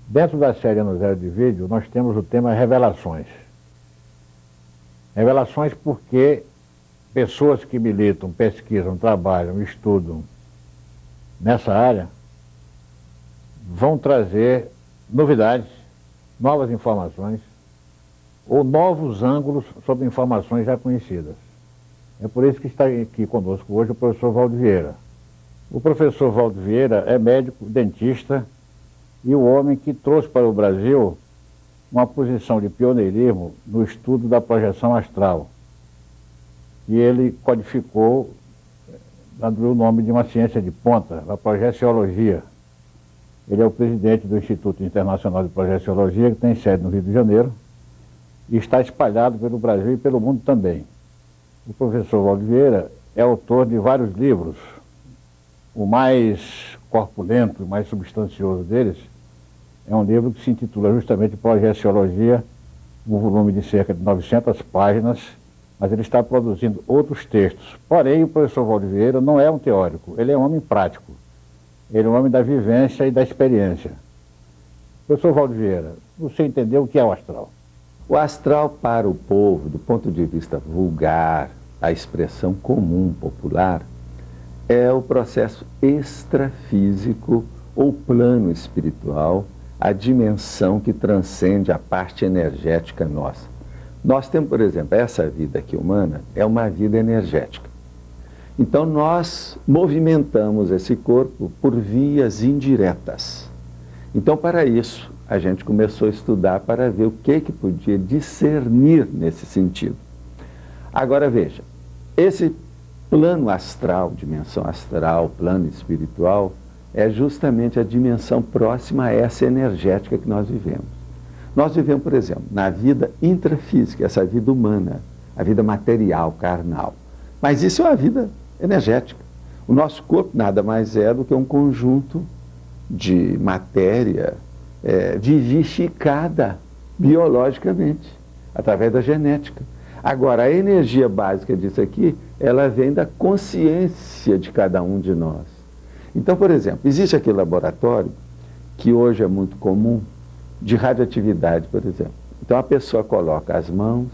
Dentro da série No Zero de Vídeo, nós temos o tema Revelações. Revelações porque pessoas que militam, pesquisam, trabalham, estudam nessa área vão trazer novidades, novas informações ou novos ângulos sobre informações já conhecidas. É por isso que está aqui conosco hoje o professor Valdo Vieira. O professor Valdo Vieira é médico, dentista e o homem que trouxe para o Brasil uma posição de pioneirismo no estudo da projeção astral. E ele codificou, dando o nome de uma ciência de ponta, a projeciologia. Ele é o presidente do Instituto Internacional de Projeciologia, que tem sede no Rio de Janeiro, e está espalhado pelo Brasil e pelo mundo também. O professor Valdo Vieira é autor de vários livros. O mais corpulento, o mais substancioso deles é um livro que se intitula justamente Projeciologia, um volume de cerca de 900 páginas, mas ele está produzindo outros textos. Porém, o professor Valdo Vieira não é um teórico, ele é um homem prático. Ele é um homem da vivência e da experiência. Professor Valdo Vieira, você entendeu o que é o astral? O astral para o povo, do ponto de vista vulgar, a expressão comum, popular, é o processo extrafísico ou plano espiritual, a dimensão que transcende a parte energética nossa. Nós temos, por exemplo, essa vida aqui humana é uma vida energética. Então nós movimentamos esse corpo por vias indiretas. Então para isso a gente começou a estudar para ver o que podia discernir nesse sentido. Agora veja, esse plano astral, dimensão astral, plano espiritual, é justamente a dimensão próxima a essa energética que nós vivemos. Nós vivemos, por exemplo, na vida intrafísica, essa vida humana, a vida material, carnal. Mas isso é uma vida energética. O nosso corpo nada mais é do que um conjunto de matéria vivificada biologicamente, através da genética. Agora, a energia básica disso aqui, ela vem da consciência de cada um de nós. Então, por exemplo, existe aquele laboratório, que hoje é muito comum, de radioatividade, por exemplo. Então, a pessoa coloca as mãos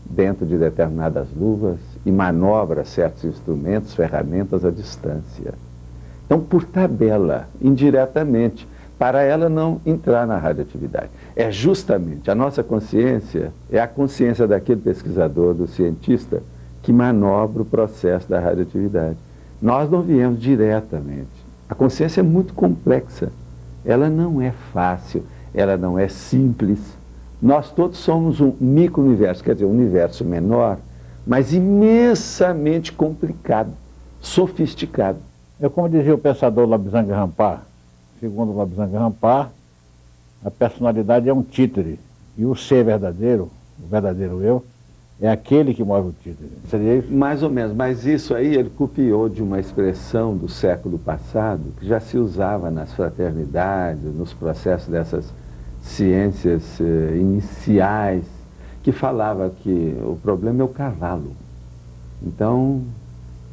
dentro de determinadas luvas e manobra certos instrumentos, ferramentas à distância. Então, por tabela, indiretamente, para ela não entrar na radioatividade. É justamente a nossa consciência, é a consciência daquele pesquisador, do cientista, que manobra o processo da radioatividade. Nós não viemos diretamente. A consciência é muito complexa. Ela não é fácil, ela não é simples. Nós todos somos um micro-universo, quer dizer, um universo menor, mas imensamente complicado, sofisticado. É como dizia o pensador Lobsang Rampa. Segundo Lobsang Rampa, a personalidade é um títere. E o ser verdadeiro, o verdadeiro eu, é aquele que move o títere. Seria isso? Mais ou menos, mas isso aí ele copiou de uma expressão do século passado, que já se usava nas fraternidades, nos processos dessas ciências iniciais, que falava que o problema é o cavalo. Então,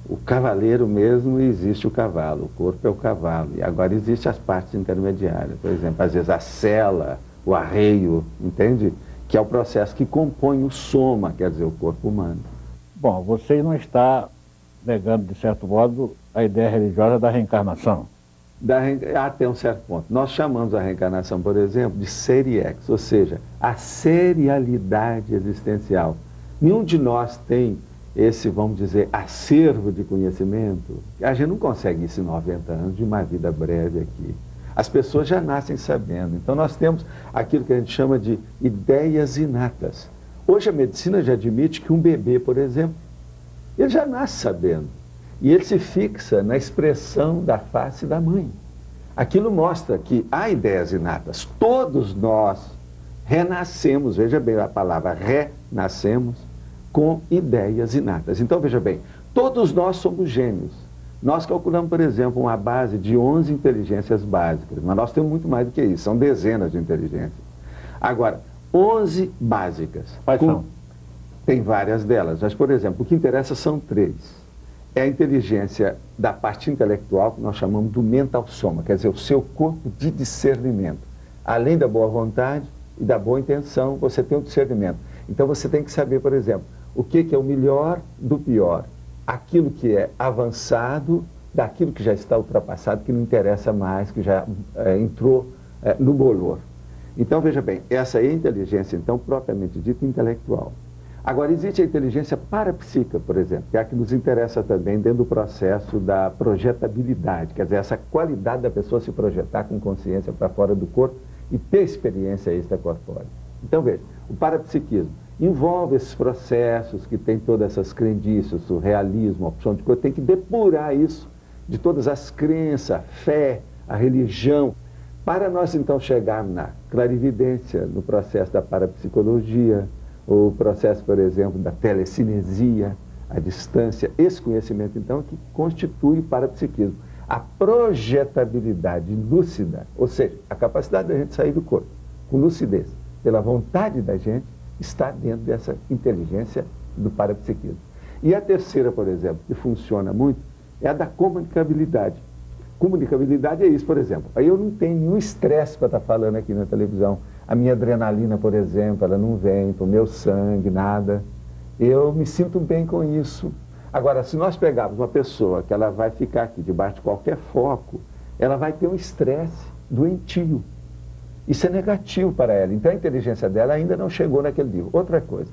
o cavaleiro mesmo, existe o cavalo, o corpo é o cavalo. E agora existem as partes intermediárias. Por exemplo, às vezes a sela, o arreio, entende? Que é o processo que compõe o soma, quer dizer, o corpo humano. Bom, você não está negando, de certo modo, a ideia religiosa da reencarnação. Até um certo ponto. Nós chamamos a reencarnação, por exemplo, de serie-ex, ou seja, a serialidade existencial. Nenhum de nós tem esse, vamos dizer, acervo de conhecimento. A gente não consegue isso em 90 anos de uma vida breve aqui. As pessoas já nascem sabendo. Então nós temos aquilo que a gente chama de ideias inatas. Hoje a medicina já admite que um bebê, por exemplo, ele já nasce sabendo. E ele se fixa na expressão da face da mãe. Aquilo mostra que há ideias inatas. Todos nós renascemos, veja bem a palavra renascemos, com ideias inatas. Então veja bem, todos nós somos gênios. Nós calculamos, por exemplo, uma base de 11 inteligências básicas, mas nós temos muito mais do que isso, são dezenas de inteligências. Agora, 11 básicas. Quais são? Tem várias delas, mas, por exemplo, o que interessa são 3. É a inteligência da parte intelectual, que nós chamamos do mental soma, quer dizer, o seu corpo de discernimento. Além da boa vontade e da boa intenção, você tem um discernimento. Então você tem que saber, por exemplo, o que é o melhor do pior, aquilo que é avançado daquilo que já está ultrapassado, que não interessa mais, que já entrou no bolor. Então, veja bem, essa é a inteligência, então, propriamente dita, intelectual. Agora, existe a inteligência parapsíquica, por exemplo, que é a que nos interessa também dentro do processo da projetabilidade, quer dizer, essa qualidade da pessoa se projetar com consciência para fora do corpo e ter experiência extracorpórea. Então, veja, o parapsiquismo envolve esses processos que tem todas essas crendices, o realismo, a opção de coisa, tem que depurar isso de todas as crenças, a fé, a religião, para nós então chegarmos na clarividência, no processo da parapsicologia, o processo, por exemplo, da telecinesia, a distância, esse conhecimento então que constitui o parapsiquismo. A projetabilidade lúcida, ou seja, a capacidade da gente sair do corpo com lucidez, pela vontade da gente, está dentro dessa inteligência do parapsiquismo. E a terceira, por exemplo, que funciona muito, é a da comunicabilidade. Comunicabilidade é isso, por exemplo. Aí eu não tenho nenhum estresse para estar falando aqui na televisão. A minha adrenalina, por exemplo, ela não vem para o meu sangue, nada. Eu me sinto bem com isso. Agora, se nós pegarmos uma pessoa que ela vai ficar aqui debaixo de qualquer foco, ela vai ter um estresse doentio. Isso é negativo para ela. Então a inteligência dela ainda não chegou naquele nível. Outra coisa,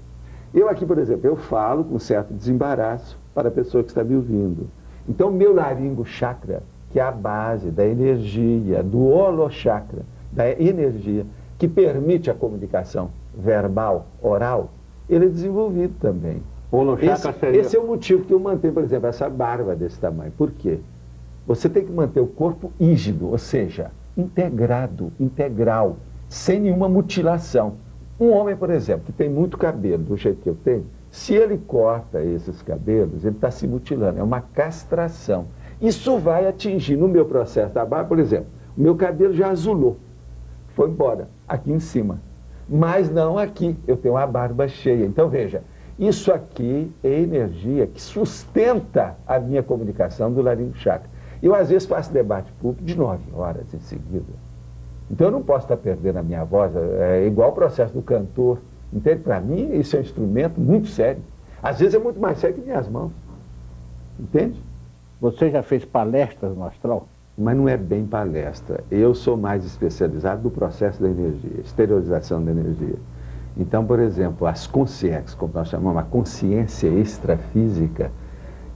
eu aqui, por exemplo, eu falo com certo desembaraço para a pessoa que está me ouvindo. Então, meu laringo chakra, que é a base da energia, do holochakra, da energia, que permite a comunicação verbal, oral, ele é desenvolvido também. Esse é o motivo que eu mantenho, por exemplo, essa barba desse tamanho. Por quê? Você tem que manter o corpo rígido, ou seja, integrado, integral, sem nenhuma mutilação. Um homem, por exemplo, que tem muito cabelo, do jeito que eu tenho, se ele corta esses cabelos, ele está se mutilando, é uma castração. Isso vai atingir, no meu processo da barba, por exemplo, o meu cabelo já azulou, foi embora, aqui em cima. Mas não aqui, eu tenho a barba cheia. Então veja, isso aqui é energia que sustenta a minha comunicação do laringo chakra. Eu às vezes faço debate público de 9 horas em seguida. Então eu não posso estar perdendo a minha voz, é igual o processo do cantor. Entende? Para mim, isso é um instrumento muito sério. Às vezes é muito mais sério que minhas mãos. Entende? Você já fez palestras no astral? Mas não é bem palestra. Eu sou mais especializado no processo da energia, exteriorização da energia. Então, por exemplo, as consciências, como nós chamamos, a consciência extrafísica,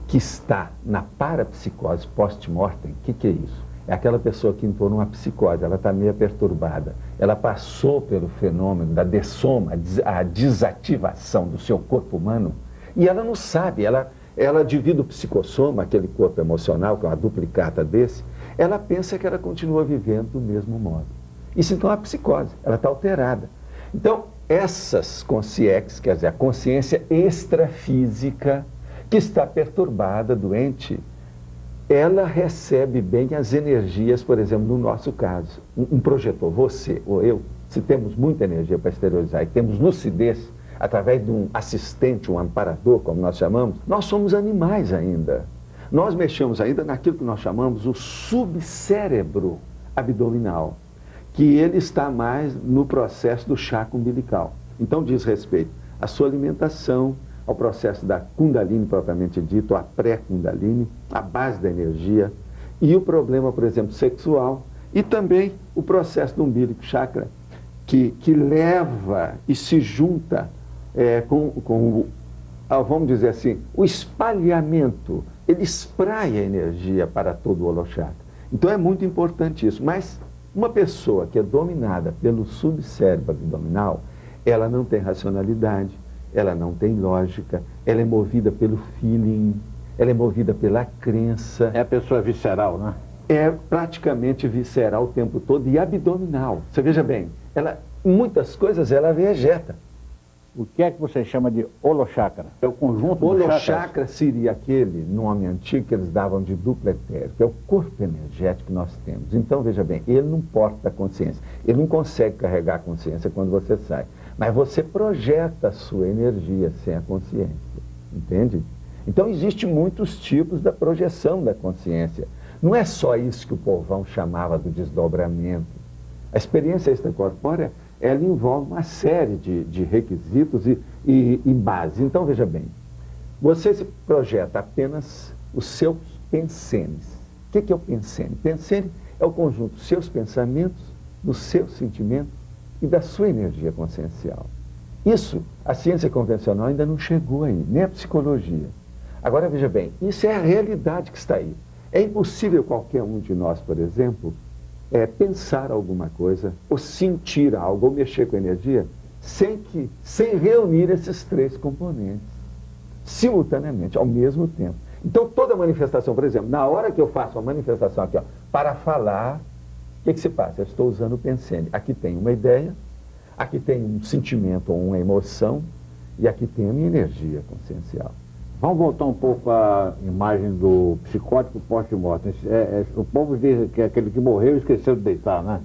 que está na parapsicose post-mortem, o que é isso? É aquela pessoa que entrou numa psicose, ela está meio perturbada, ela passou pelo fenômeno da dessoma, a desativação do seu corpo humano, e ela não sabe, ela devido ao psicossoma, aquele corpo emocional, que é uma duplicata desse, ela pensa que ela continua vivendo do mesmo modo. Isso então é a psicose, ela está alterada. Então, essas consciências, quer dizer, a consciência extrafísica, que está perturbada, doente, ela recebe bem as energias, por exemplo, no nosso caso, um projetor, você ou eu, se temos muita energia para exteriorizar e temos lucidez, através de um assistente, um amparador, como nós chamamos, nós somos animais ainda. Nós mexemos ainda naquilo que nós chamamos o subcérebro abdominal, que ele está mais no processo do chakra umbilical. Então diz respeito à sua alimentação, ao processo da Kundalini propriamente dito, a pré-Kundalini, a base da energia, e o problema, por exemplo, sexual, e também o processo do umbilico chakra, que leva e se junta vamos dizer assim, o espalhamento, ele espraia a energia para todo o holochakra. Então é muito importante isso, mas uma pessoa que é dominada pelo subcérebro abdominal, ela não tem racionalidade, ela não tem lógica, ela é movida pelo feeling, ela é movida pela crença. É a pessoa visceral, né? É praticamente visceral o tempo todo e abdominal. Você veja bem, muitas coisas ela vegeta. O que é que você chama de holochakra? É o conjunto do holochakra seria aquele nome antigo que eles davam de duplo etéreo, que é o corpo energético que nós temos. Então, veja bem, ele não porta a consciência. Ele não consegue carregar a consciência quando você sai. Mas você projeta a sua energia sem a consciência. Entende? Então, existem muitos tipos da projeção da consciência. Não é só isso que o povão chamava do desdobramento. A experiência extracorpórea, ela envolve uma série de requisitos e bases. Então, veja bem, você se projeta apenas os seus pensenes. O que é o pensene? Pensene é o conjunto dos seus pensamentos, dos seus sentimentos e da sua energia consciencial. Isso, a ciência convencional ainda não chegou aí, nem a psicologia. Agora, veja bem, isso é a realidade que está aí. É impossível qualquer um de nós, por exemplo, pensar alguma coisa, ou sentir algo, ou mexer com energia, sem reunir esses três componentes, simultaneamente, ao mesmo tempo. Então, toda manifestação, por exemplo, na hora que eu faço uma manifestação aqui, ó, para falar, o que se passa? Eu estou usando o pensene. Aqui tem uma ideia, aqui tem um sentimento ou uma emoção, e aqui tem a minha energia consciencial. Vamos voltar um pouco à imagem do psicótico pós-mortem. O povo diz que é aquele que morreu e esqueceu de deitar, né?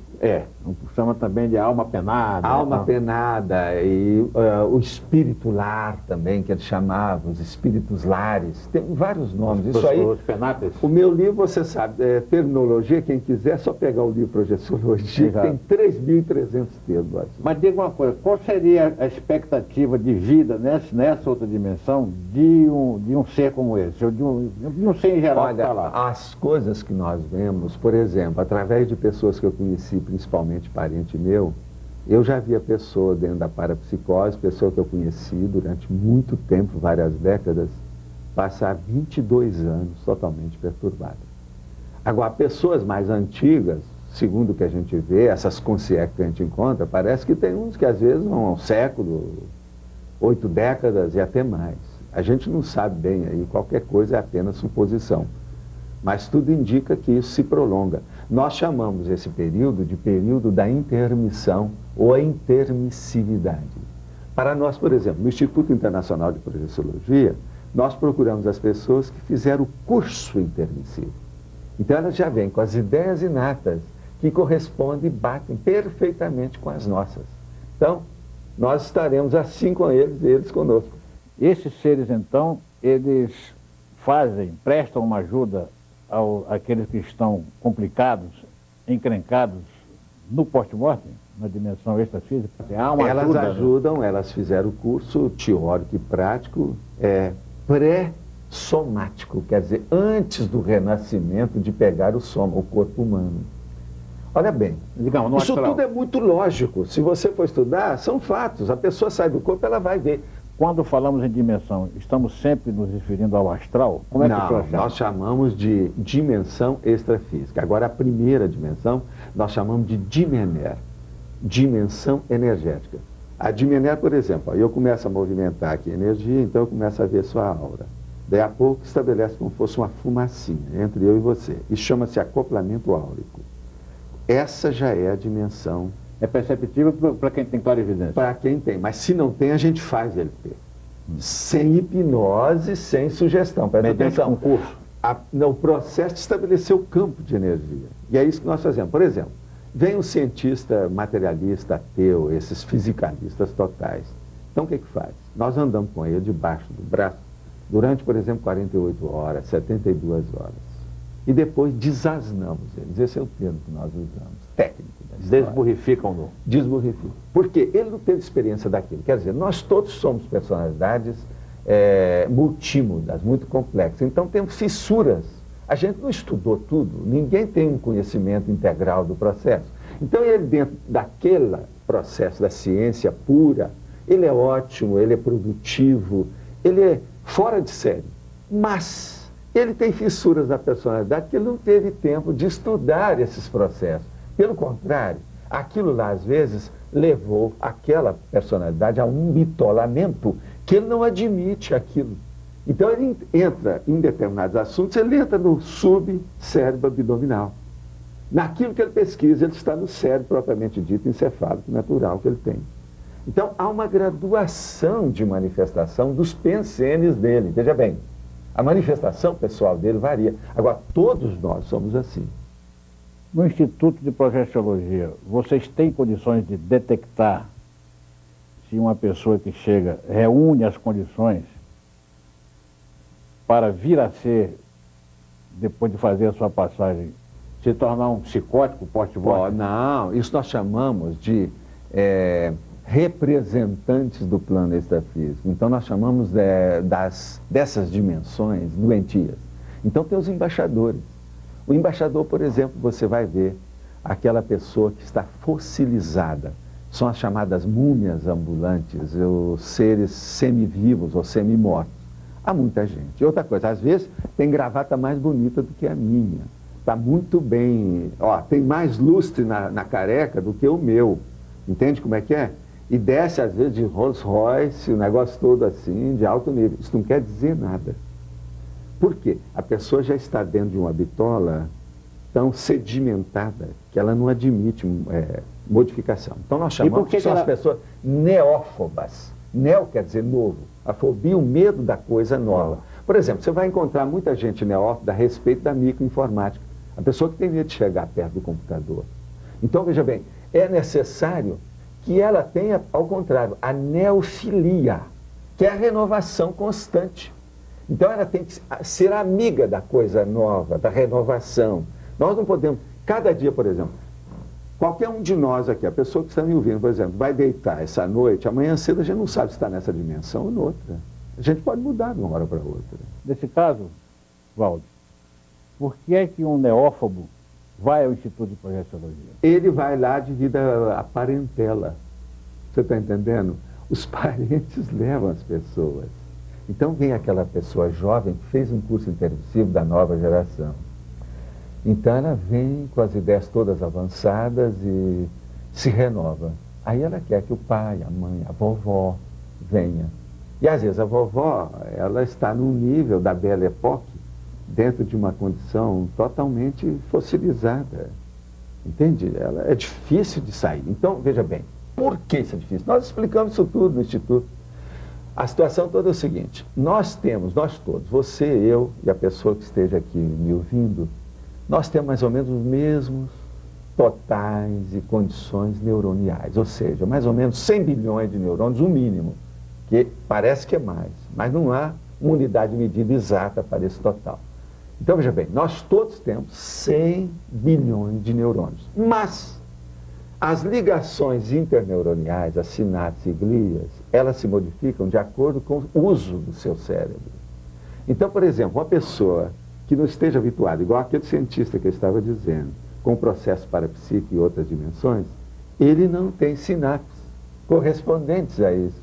Chama também de alma penada. Alma penada e o espírito lar também, que eles chamavam, os espíritos lares. Tem vários nomes. Isso aí, os penates. O meu livro, você sabe, terminologia, quem quiser, é só pegar o livro Projeciologia, que tem 3.300 termos. Mas diga uma coisa, qual seria a expectativa de vida nessa outra dimensão de um ser como esse, ou de um ser em geral? Olha, as coisas que nós vemos, por exemplo, através de pessoas que eu conheci, principalmente parente meu, eu já vi a pessoa dentro da parapsicose, pessoa que eu conheci durante muito tempo, várias décadas, passar 22 anos totalmente perturbada. Agora, pessoas mais antigas, segundo o que a gente vê, essas consciências que a gente encontra, parece que tem uns que às vezes vão ao século, 8 décadas e até mais. A gente não sabe bem aí, qualquer coisa é apenas suposição. Mas tudo indica que isso se prolonga. Nós chamamos esse período de período da intermissão ou a intermissividade. Para nós, por exemplo, no Instituto Internacional de Projeciologia, nós procuramos as pessoas que fizeram o curso intermissivo. Então elas já vêm com as ideias inatas que correspondem e batem perfeitamente com as nossas. Então, nós estaremos assim com eles e eles conosco. Esses seres, então, eles prestam uma ajuda àqueles que estão complicados, encrencados no pós-mortem, na dimensão extrafísica? Elas ajudam, elas fizeram o curso teórico e prático pré-somático, quer dizer, antes do renascimento de pegar o corpo humano. Olha bem, isso tudo é muito lógico. Se você for estudar, são fatos. A pessoa sai do corpo, ela vai ver. Quando falamos em dimensão, estamos sempre nos referindo ao astral? Como é que Não, nós chamamos de dimensão extrafísica. Agora, a primeira dimensão, nós chamamos de dimener, dimensão energética. A dimener, por exemplo, eu começo a movimentar aqui a energia, então eu começo a ver sua aura. Daí a pouco estabelece como se fosse uma fumacinha entre eu e você. Isso chama-se acoplamento áurico. Essa já é a dimensão. É perceptível para quem tem clarividência? Para quem tem, mas se não tem, a gente faz ele ter. Sem hipnose, sem sugestão. Mediante atenção. Concurso. O processo de estabelecer o campo de energia. E é isso que nós fazemos. Por exemplo, vem um cientista materialista, ateu, esses fisicalistas totais. Então o que faz? Nós andamos com ele debaixo do braço durante, por exemplo, 48 horas, 72 horas. E depois desasnamos eles. Esse é o termo que nós usamos, técnico. Desburrificam-no. Desburrificam. Porque ele não teve experiência daquilo. Quer dizer, nós todos somos personalidades multímodas, muito complexas. Então temos fissuras. A gente não estudou tudo, ninguém tem um conhecimento integral do processo. Então ele, dentro daquele processo da ciência pura, ele é ótimo, ele é produtivo, ele é fora de série. Mas ele tem fissuras da personalidade que ele não teve tempo de estudar esses processos. Pelo contrário, aquilo lá, às vezes, levou aquela personalidade a um bitolamento que ele não admite aquilo. Então, ele entra em determinados assuntos, ele entra no subcérebro abdominal. Naquilo que ele pesquisa, ele está no cérebro propriamente dito, encefálico, natural que ele tem. Então, há uma graduação de manifestação dos pensenes dele. Veja bem, a manifestação pessoal dele varia. Agora, todos nós somos assim. No Instituto de Projeciologia, vocês têm condições de detectar se uma pessoa que chega reúne as condições para vir a ser, depois de fazer a sua passagem, se tornar um psicótico post-mortem? Não, isso nós chamamos de representantes do plano extrafísico. Então nós chamamos dessas dimensões doentias. Então tem os embaixadores. O embaixador, por exemplo, você vai ver aquela pessoa que está fossilizada. São as chamadas múmias ambulantes, os seres semivivos ou semimortos. Há muita gente. E outra coisa, às vezes tem gravata mais bonita do que a minha. Está muito bem, tem mais lustre na careca do que o meu. Entende como é que é? E desce, às vezes, de Rolls Royce, o negócio todo assim, de alto nível. Isso não quer dizer nada. Por quê? A pessoa já está dentro de uma bitola tão sedimentada que ela não admite modificação. Então nós chamamos que são as pessoas neófobas. Neo quer dizer novo. A fobia, o medo da coisa nova. Por exemplo, você vai encontrar muita gente neófoba a respeito da microinformática. A pessoa que tem medo de chegar perto do computador. Então, veja bem, é necessário que ela tenha, ao contrário, a neofilia, que é a renovação constante. Então ela tem que ser amiga da coisa nova, da renovação. Nós não podemos, cada dia, por exemplo, qualquer um de nós aqui, a pessoa que está me ouvindo, por exemplo, vai deitar essa noite, amanhã cedo a gente não sabe se está nessa dimensão ou noutra. A gente pode mudar de uma hora para outra. Nesse caso, Valdo, por que é que um neófobo vai ao Instituto de Projeciologia? Ele vai lá devido à parentela. Você está entendendo? Os parentes levam as pessoas. Então vem aquela pessoa jovem que fez um curso intensivo da nova geração. Então ela vem com as ideias todas avançadas e se renova. Aí ela quer que o pai, a mãe, a vovó venha. E às vezes a vovó, ela está num nível da Belle Époque, dentro de uma condição totalmente fossilizada. Entende? Ela é difícil de sair. Então, veja bem, por que isso é difícil? Nós explicamos isso tudo no Instituto. A situação toda é o seguinte, nós todos, você, eu e a pessoa que esteja aqui me ouvindo, nós temos mais ou menos os mesmos totais e condições neuroniais, ou seja, mais ou menos 100 bilhões de neurônios, o mínimo, que parece que é mais, mas não há uma unidade de medida exata para esse total. Então, veja bem, nós todos temos 100 bilhões de neurônios, mas as ligações interneuroniais, as sinapses e glias, elas se modificam de acordo com o uso do seu cérebro. Então, por exemplo, uma pessoa que não esteja habituada, igual aquele cientista que eu estava dizendo, com o processo parapsíquico e outras dimensões, ele não tem sinapses correspondentes a isso.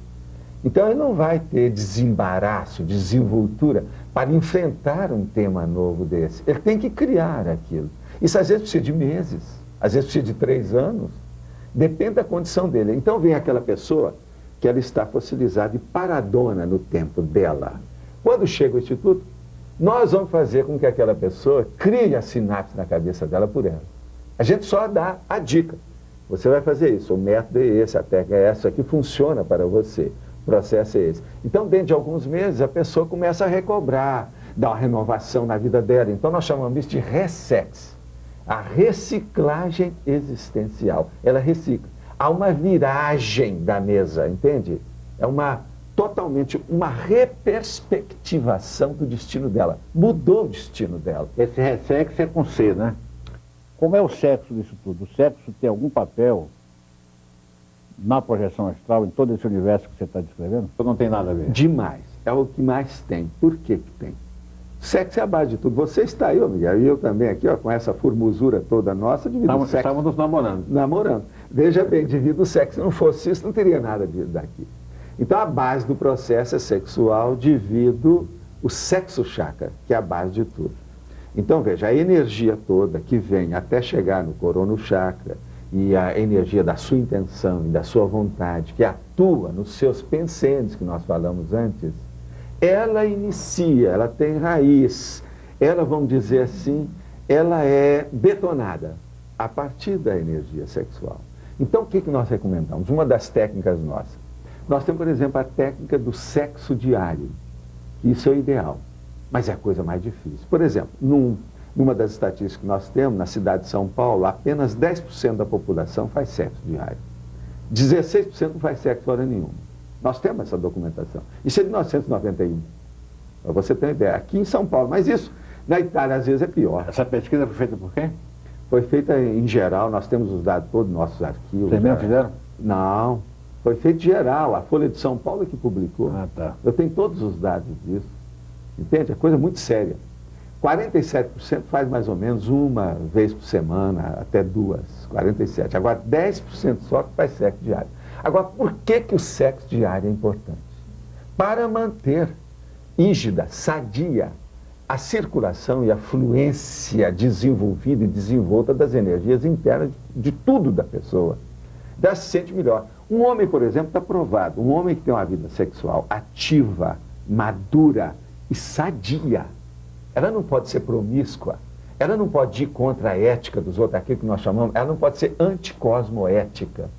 Então, ele não vai ter desembaraço, desenvoltura para enfrentar um tema novo desse. Ele tem que criar aquilo. Isso às vezes precisa de meses, às vezes precisa de 3 anos. Depende da condição dele. Então vem aquela pessoa que ela está fossilizada e paradona no tempo dela. Quando chega o Instituto, nós vamos fazer com que aquela pessoa crie a sinapse na cabeça dela por ela. A gente só dá a dica. Você vai fazer isso, o método é esse, a técnica é essa, que funciona para você. O processo é esse. Então, dentro de alguns meses, a pessoa começa a recobrar, dá uma renovação na vida dela. Então, nós chamamos isso de ressex. A reciclagem existencial. Ela recicla. Há uma viragem da mesa, entende? É totalmente uma reperspectivação do destino dela. Mudou o destino dela. Esse ressex é com C, né? Como é o sexo disso tudo? O sexo tem algum papel na projeção astral, em todo esse universo que você está descrevendo? Ou não tem nada a ver? Demais. É o que mais tem. Por que que tem? Sexo é a base de tudo. Você está aí, Miguel, e eu também aqui, com essa formosura toda nossa, devido ao sexo. Estávamos namorando. Namorando. Veja bem, devido ao sexo, se não fosse isso, não teria nada daqui. Então, a base do processo é sexual devido ao sexo chakra, que é a base de tudo. Então, veja, a energia toda que vem até chegar no corono chakra e a energia da sua intenção e da sua vontade, que atua nos seus pensamentos, que nós falamos antes, ela inicia, ela tem raiz, ela, vamos dizer assim, ela é betonada a partir da energia sexual. Então, o que nós recomendamos? Uma das técnicas nossas. Nós temos, por exemplo, a técnica do sexo diário, que isso é o ideal, mas é a coisa mais difícil. Por exemplo, numa das estatísticas que nós temos, na cidade de São Paulo, apenas 10% da população faz sexo diário. 16% não faz sexo hora nenhuma. Nós temos essa documentação. Isso é de 1991. Para você ter uma ideia. Aqui em São Paulo, mas isso na Itália às vezes é pior. Essa pesquisa foi feita por quem? Foi feita em geral, nós temos os dados todos nos nossos arquivos. Vocês mesmo fizeram? Não, foi feito geral, a Folha de São Paulo é que publicou. Ah, tá. Eu tenho todos os dados disso, entende? É coisa muito séria. 47% faz mais ou menos uma vez por semana, até duas, 47%. Agora 10% só que faz sexo diário. Agora, por que o sexo diário é importante? Para manter rígida, sadia, a circulação e a fluência desenvolvida e desenvolta das energias internas de tudo da pessoa. Ela se sente melhor. Um homem, por exemplo, está provado, um homem que tem uma vida sexual ativa, madura e sadia, ela não pode ser promíscua, ela não pode ir contra a ética dos outros, aquilo que nós chamamos, ela não pode ser anticosmoética.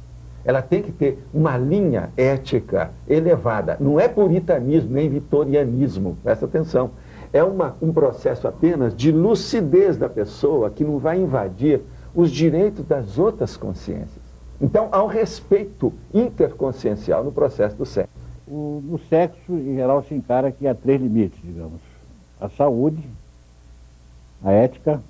Ela tem que ter uma linha ética elevada. Não é puritanismo, nem vitorianismo, presta atenção. É um processo apenas de lucidez da pessoa que não vai invadir os direitos das outras consciências. Então, há um respeito interconsciencial no processo do sexo. No sexo, em geral, se encara que há 3 limites, digamos. A saúde, a ética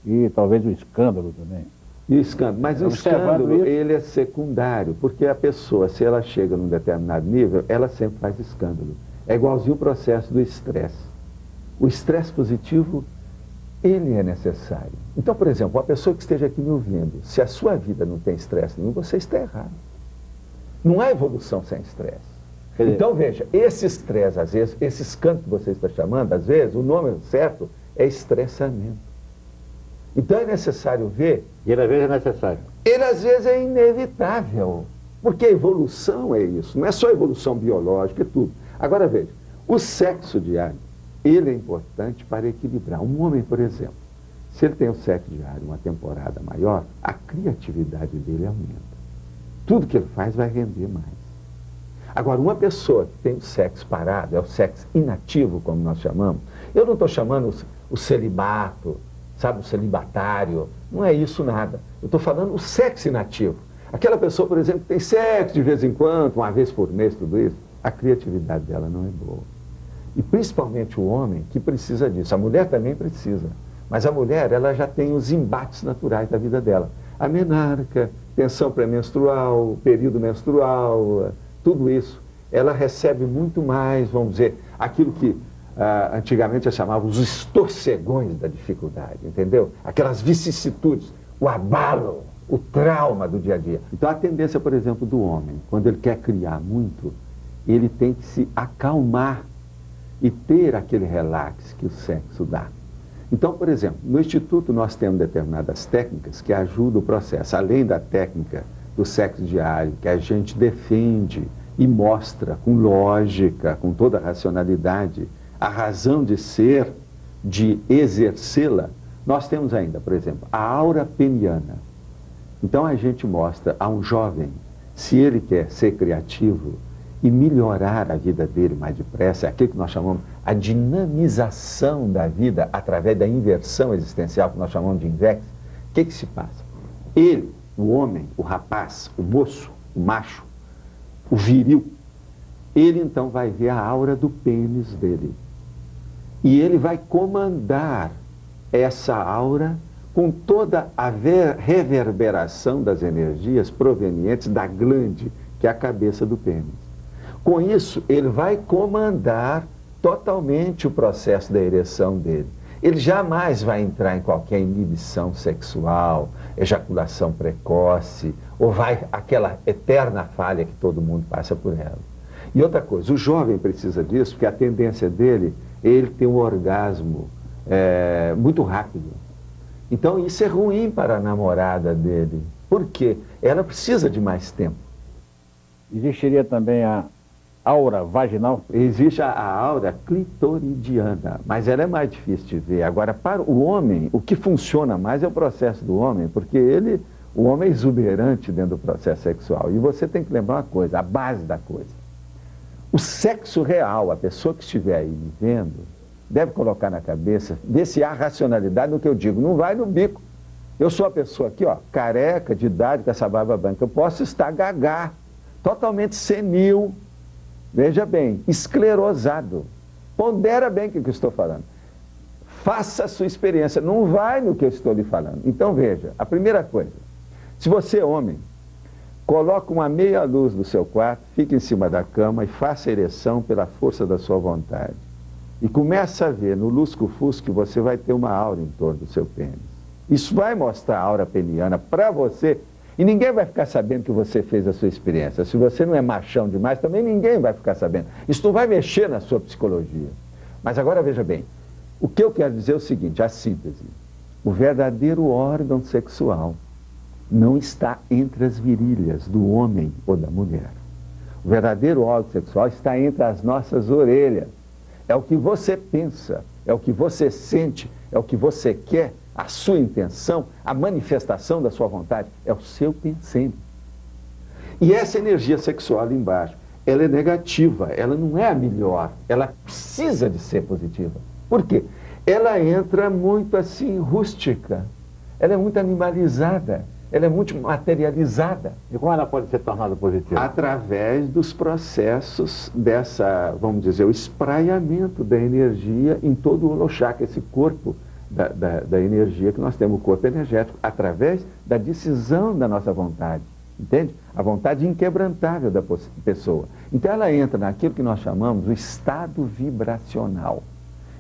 e talvez o escândalo também. E o escândalo. Mas o escândalo, isso, ele é secundário, porque a pessoa, se ela chega num determinado nível, ela sempre faz escândalo. É igualzinho o processo do estresse. O estresse positivo, ele é necessário. Então, por exemplo, uma pessoa que esteja aqui me ouvindo, se a sua vida não tem estresse nenhum, você está errado. Não há evolução sem estresse. Então, veja, esse estresse, às vezes, esse escândalo que você está chamando, às vezes, o nome certo é estressamento. Então, é necessário ver... E ele, às vezes, é necessário. Ele, às vezes, é inevitável. Porque a evolução é isso. Não é só evolução biológica, é tudo. Agora, veja, o sexo diário, ele é importante para equilibrar. Um homem, por exemplo, se ele tem o sexo diário uma temporada maior, a criatividade dele aumenta. Tudo que ele faz vai render mais. Agora, uma pessoa que tem o sexo parado, é o sexo inativo, como nós chamamos, eu não estou chamando o celibato, sabe, o celibatário, não é isso nada. Eu estou falando o sexo inativo. Aquela pessoa, por exemplo, que tem sexo de vez em quando, uma vez por mês, tudo isso, a criatividade dela não é boa. E principalmente o homem que precisa disso. A mulher também precisa. Mas a mulher, ela já tem os embates naturais da vida dela. A menarca, tensão pré-menstrual, período menstrual, tudo isso. Ela recebe muito mais, vamos dizer, aquilo que antigamente eu chamava os estorcegões da dificuldade, entendeu? Aquelas vicissitudes, o abalo, o trauma do dia a dia. Então a tendência, por exemplo, do homem, quando ele quer criar muito, ele tem que se acalmar e ter aquele relax que o sexo dá. Então, por exemplo, no Instituto nós temos determinadas técnicas que ajudam o processo, além da técnica do sexo diário, que a gente defende e mostra com lógica, com toda a racionalidade, a razão de ser, de exercê-la. Nós temos ainda, por exemplo, a aura peniana. Então a gente mostra a um jovem, se ele quer ser criativo e melhorar a vida dele mais depressa, é aquilo que nós chamamos a dinamização da vida através da inversão existencial, que nós chamamos de invex. O que se passa? Ele, o homem, o rapaz, o moço, o macho, o viril, ele então vai ver a aura do pênis dele. E ele vai comandar essa aura com toda a reverberação das energias provenientes da glande, que é a cabeça do pênis. Com isso, ele vai comandar totalmente o processo da ereção dele. Ele jamais vai entrar em qualquer inibição sexual, ejaculação precoce, ou vai aquela eterna falha que todo mundo passa por ela. E outra coisa, o jovem precisa disso, porque a tendência dele é ele ter um orgasmo muito rápido. Então isso é ruim para a namorada dele. Por quê? Ela precisa de mais tempo. Existiria também a aura vaginal? Existe a aura clitoridiana, mas ela é mais difícil de ver. Agora, para o homem, o que funciona mais é o processo do homem, porque o homem é exuberante dentro do processo sexual. E você tem que lembrar uma coisa, a base da coisa. O sexo real, a pessoa que estiver aí me vendo, deve colocar na cabeça, ver se há racionalidade no que eu digo. Não vai no bico. Eu sou a pessoa aqui, ó, careca, de idade, com essa barba branca. Eu posso estar gagá, totalmente senil, veja bem, esclerosado. Pondera bem o que eu estou falando. Faça a sua experiência, não vai no que eu estou lhe falando. Então veja, a primeira coisa, se você é homem, coloque uma meia luz no seu quarto, fique em cima da cama e faça a ereção pela força da sua vontade. E começa a ver no lusco-fusco que você vai ter uma aura em torno do seu pênis. Isso vai mostrar a aura peniana para você e ninguém vai ficar sabendo que você fez a sua experiência. Se você não é machão demais, também ninguém vai ficar sabendo. Isso não vai mexer na sua psicologia. Mas agora veja bem, o que eu quero dizer é o seguinte, a síntese. O verdadeiro órgão sexual não está entre as virilhas do homem ou da mulher. O verdadeiro órgão sexual está entre as nossas orelhas. É o que você pensa, é o que você sente, é o que você quer, a sua intenção, a manifestação da sua vontade, é o seu pensamento. E essa energia sexual ali embaixo, ela é negativa, ela não é a melhor, ela precisa de ser positiva. Por quê? Ela entra muito assim, rústica, ela é muito animalizada, ela é muito materializada. E como ela pode ser tornada positiva? Através dos processos dessa, vamos dizer, o espraiamento da energia em todo o holochakra, esse corpo da energia que nós temos, o corpo energético, através da decisão da nossa vontade, entende? A vontade inquebrantável da pessoa. Então ela entra naquilo que nós chamamos o estado vibracional.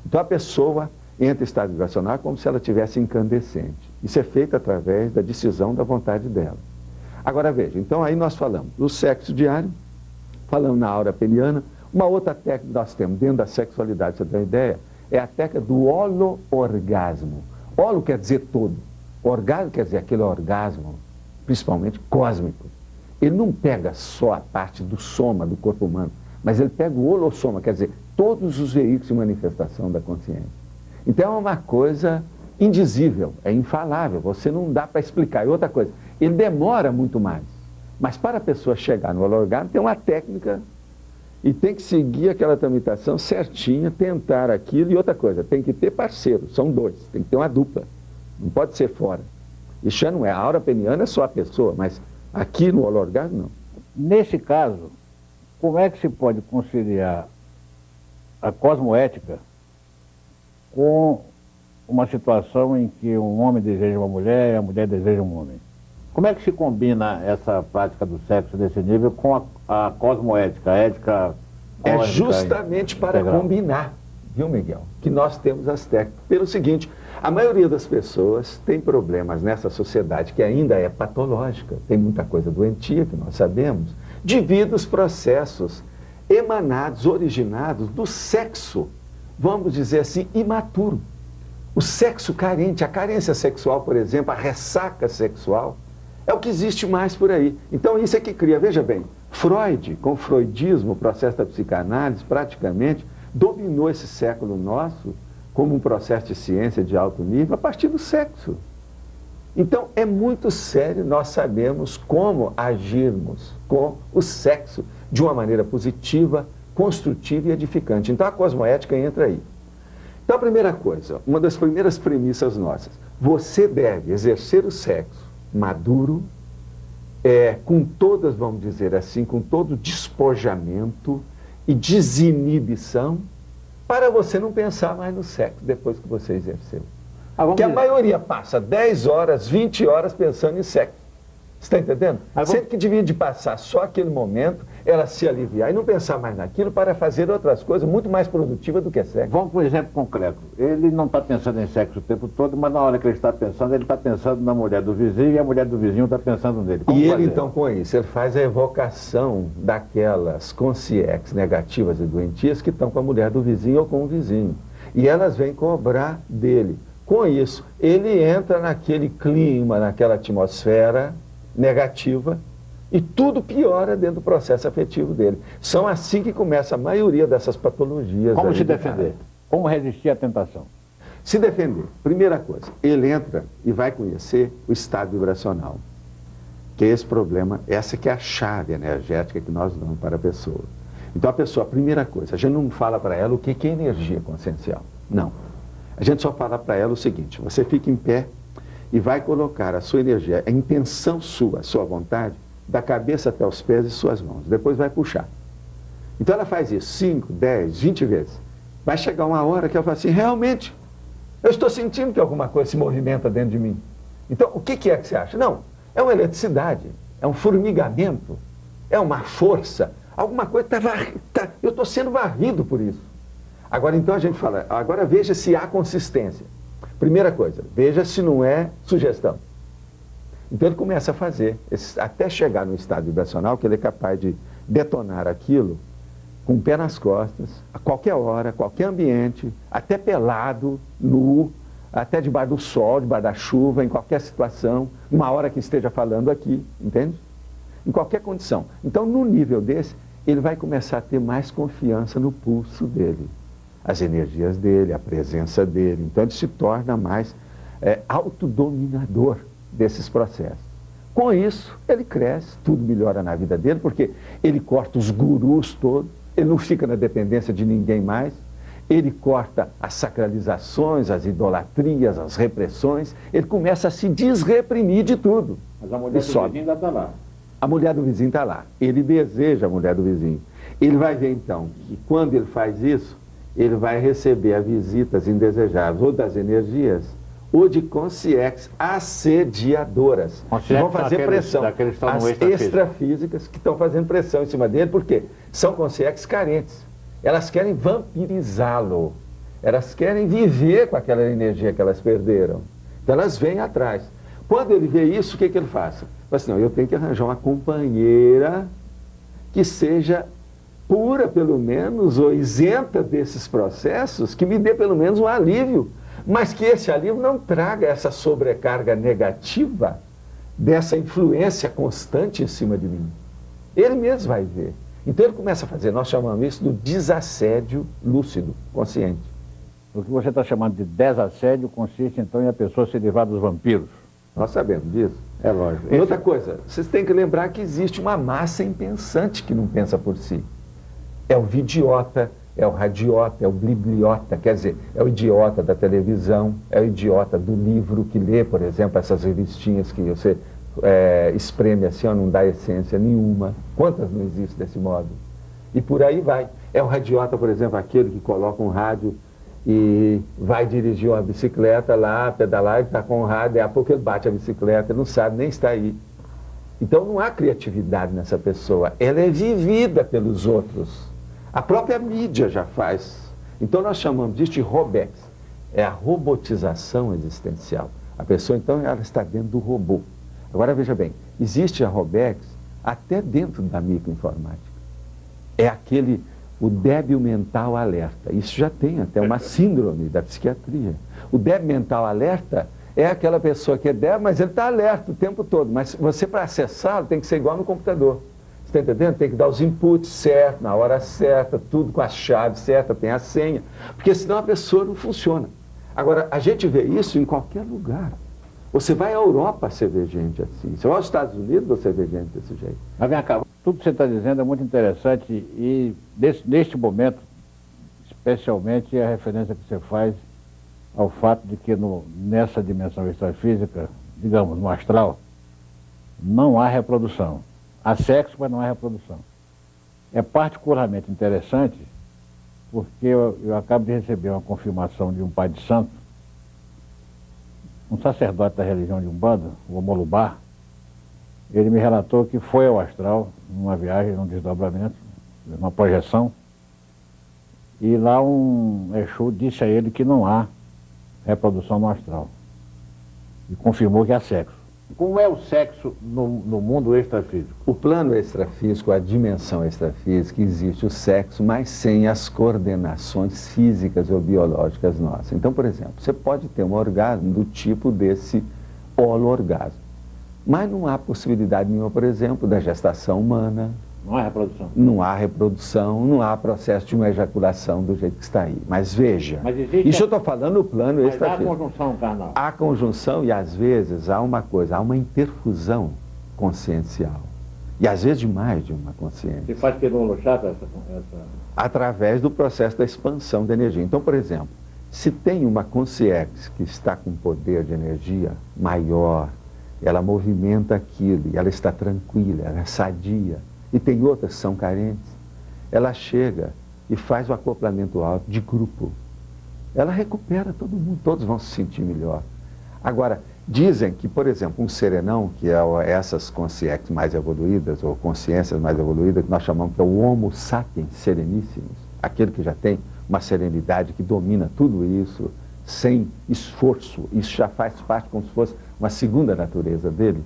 Então a pessoa entra em estado vibracional como se ela estivesse incandescente. Isso é feito através da decisão da vontade dela. Agora veja, então aí nós falamos do sexo diário, falamos na aura peniana, uma outra técnica que nós temos dentro da sexualidade, você tem uma ideia, é a técnica do holo-orgasmo. Holo quer dizer todo, orgasmo quer dizer aquele orgasmo, principalmente cósmico. Ele não pega só a parte do soma do corpo humano, mas ele pega o holossoma, quer dizer, todos os veículos de manifestação da consciência. Então é uma coisa indizível, é infalável, você não dá para explicar. E outra coisa, ele demora muito mais. Mas para a pessoa chegar no orgasmo, tem uma técnica e tem que seguir aquela tramitação certinha, tentar aquilo. E outra coisa, tem que ter parceiro, são dois, tem que ter uma dupla, não pode ser fora. Isso já não é, a aura peniana é só a pessoa, mas aqui no orgasmo não. Nesse caso, como é que se pode conciliar a cosmoética com uma situação em que um homem deseja uma mulher e a mulher deseja um homem? Como é que se combina essa prática do sexo desse nível com a cosmoética, a ética É cósmica justamente para integral? combinar, viu, Miguel, que nós temos as técnicas. Pelo seguinte, a maioria das pessoas tem problemas nessa sociedade que ainda é patológica, tem muita coisa doentia que nós sabemos, devido aos processos emanados, originados do sexo, vamos dizer assim, imaturo. O sexo carente, a carência sexual, por exemplo, a ressaca sexual, é o que existe mais por aí. Então isso é que cria, veja bem, Freud, com o freudismo, o processo da psicanálise, praticamente dominou esse século nosso como um processo de ciência de alto nível a partir do sexo. Então é muito sério nós sabemos como agirmos com o sexo de uma maneira positiva, construtiva e edificante. Então a cosmoética entra aí. Então a primeira coisa, uma das primeiras premissas nossas, você deve exercer o sexo maduro, com todas, vamos dizer assim, com todo despojamento e desinibição, para você não pensar mais no sexo depois que você exerceu. Porque a maioria passa 10 horas, 20 horas pensando em sexo. Você está entendendo? Sempre que devia de passar só aquele momento, ela se aliviar e não pensar mais naquilo para fazer outras coisas muito mais produtivas do que sexo. Vamos para um exemplo concreto. Ele não está pensando em sexo o tempo todo, mas na hora que ele está pensando na mulher do vizinho e a mulher do vizinho está pensando nele. Como e fazer? Ele então com isso, ele faz a evocação daquelas consciências negativas e doentias que estão com a mulher do vizinho ou com o vizinho. E elas vêm cobrar dele. Com isso, ele entra naquele clima, naquela atmosfera negativa, e tudo piora dentro do processo afetivo dele. São assim que começa a maioria dessas patologias. Como se defender? Como resistir à tentação? Se defender, primeira coisa, ele entra e vai conhecer o estado vibracional, que é esse problema, essa que é a chave energética que nós damos para a pessoa. Então a pessoa, a primeira coisa, a gente não fala para ela o que é energia consciencial, não. A gente só fala para ela o seguinte, você fica em pé e vai colocar a sua energia, a intenção sua, a sua vontade, da cabeça até os pés e suas mãos. Depois vai puxar. Então ela faz isso 5, 10, 20 vezes. Vai chegar uma hora que ela fala assim, realmente, Eu estou sentindo que alguma coisa se movimenta dentro de mim. Então, o que é que você acha? Não, é uma eletricidade, é um formigamento, é uma força, alguma coisa eu estou sendo varrido por isso. Agora, então, a gente fala, agora veja se há consistência. Primeira coisa, veja se não é sugestão. Então, ele começa a fazer, até chegar no estado vibracional, que ele é capaz de detonar aquilo com o pé nas costas, a qualquer hora, qualquer ambiente, até pelado, nu, até debaixo do sol, debaixo da chuva, em qualquer situação, uma hora que esteja falando aqui, entende? Em qualquer condição. Então, no nível desse, ele vai começar a ter mais confiança no pulso dele, as energias dele, a presença dele. Então, ele se torna mais autodominador desses processos. Com isso, ele cresce, tudo melhora na vida dele, porque ele corta os gurus todos, ele não fica na dependência de ninguém mais, ele corta as sacralizações, as idolatrias, as repressões, ele começa a se desreprimir de tudo. Mas a mulher do vizinho ainda está lá. A mulher do vizinho está lá. Ele deseja a mulher do vizinho. Ele vai ver, então, que quando ele faz isso, ele vai receber as visitas indesejáveis, ou das energias, ou de consciências assediadoras, que vão fazer pressão. As extrafísicas que estão fazendo pressão em cima dele, porque são consciências carentes. Elas querem vampirizá-lo. Elas querem viver com aquela energia que elas perderam. Então elas vêm atrás. Quando ele vê isso, o que ele faz? Fala assim, não, eu tenho que arranjar uma companheira que seja pura, pelo menos, ou isenta desses processos, que me dê pelo menos um alívio. Mas que esse alívio não traga essa sobrecarga negativa dessa influência constante em cima de mim. Ele mesmo vai ver. Então ele começa a fazer, nós chamamos isso do desassédio lúcido, consciente. O que você está chamando de desassédio consiste então em a pessoa se livrar dos vampiros. Nós sabemos disso. É lógico. E outra coisa, vocês têm que lembrar que existe uma massa impensante que não pensa por si. É o vidiota, é o radiota, é o blibliota, quer dizer, é o idiota da televisão, é o idiota do livro que lê, por exemplo, essas revistinhas que você espreme assim, ó, não dá essência nenhuma. Quantas não existem desse modo? E por aí vai. É o radiota, por exemplo, aquele que coloca um rádio e vai dirigir uma bicicleta lá, pedalar, ele está com o rádio, daqui a pouco ele bate a bicicleta, ele não sabe nem está aí. Então não há criatividade nessa pessoa, ela é vivida pelos outros. A própria mídia já faz. Então nós chamamos disso de robex. É a robotização existencial. A pessoa, então, ela está dentro do robô. Agora, veja bem, existe a robex até dentro da microinformática. É o débil mental alerta. Isso já tem até uma síndrome da psiquiatria. O débil mental alerta é aquela pessoa que é débil, mas ele está alerta o tempo todo. Mas você, para acessá-lo, tem que ser igual no computador. Você está entendendo? Tem que dar os inputs certos, na hora certa, tudo com a chave certa, tem a senha. Porque senão a pessoa não funciona. Agora, a gente vê isso em qualquer lugar. Você vai à Europa, você vê gente assim. Você vai aos Estados Unidos, você vê gente desse jeito. Mas vem cá, tudo que você está dizendo é muito interessante e neste momento, especialmente a referência que você faz ao fato de que nessa dimensão extrafísica, digamos, no astral, não há reprodução. Há sexo, mas não há reprodução. É particularmente interessante porque eu acabo de receber uma confirmação de um pai de santo, um sacerdote da religião de Umbanda, o Omolubá. Ele me relatou que foi ao astral, numa viagem, num desdobramento, numa projeção, e lá um Exu disse a ele que não há reprodução no astral. E confirmou que há sexo. Como é o sexo no mundo extrafísico? O plano extrafísico, a dimensão extrafísica, existe o sexo, mas sem as coordenações físicas ou biológicas nossas. Então, por exemplo, você pode ter um orgasmo do tipo desse holo-orgasmo, mas não há possibilidade nenhuma, por exemplo, da gestação humana. Não há reprodução? Não há reprodução, não há processo de uma ejaculação do jeito que está aí. Mas veja, isso eu estou falando no plano extrafísico. Há conjunção carnal? Há conjunção e às vezes há uma coisa, há uma interfusão consciencial. E às vezes de mais de uma consciência. Se faz pelo holochata essa... Através do processo da expansão da energia. Então, por exemplo, se tem uma consciência que está com poder de energia maior, ela movimenta aquilo e ela está tranquila, ela é sadia, e tem outras que são carentes, ela chega e faz o acoplamento alto de grupo. ela recupera todo mundo, todos vão se sentir melhor. Agora, dizem que, por exemplo, um serenão, que é essas consciências mais evoluídas, ou consciências mais evoluídas, que nós chamamos que é o Homo sapiens sereníssimos, aquele que já tem uma serenidade que domina tudo isso, sem esforço, isso já faz parte como se fosse uma segunda natureza dele.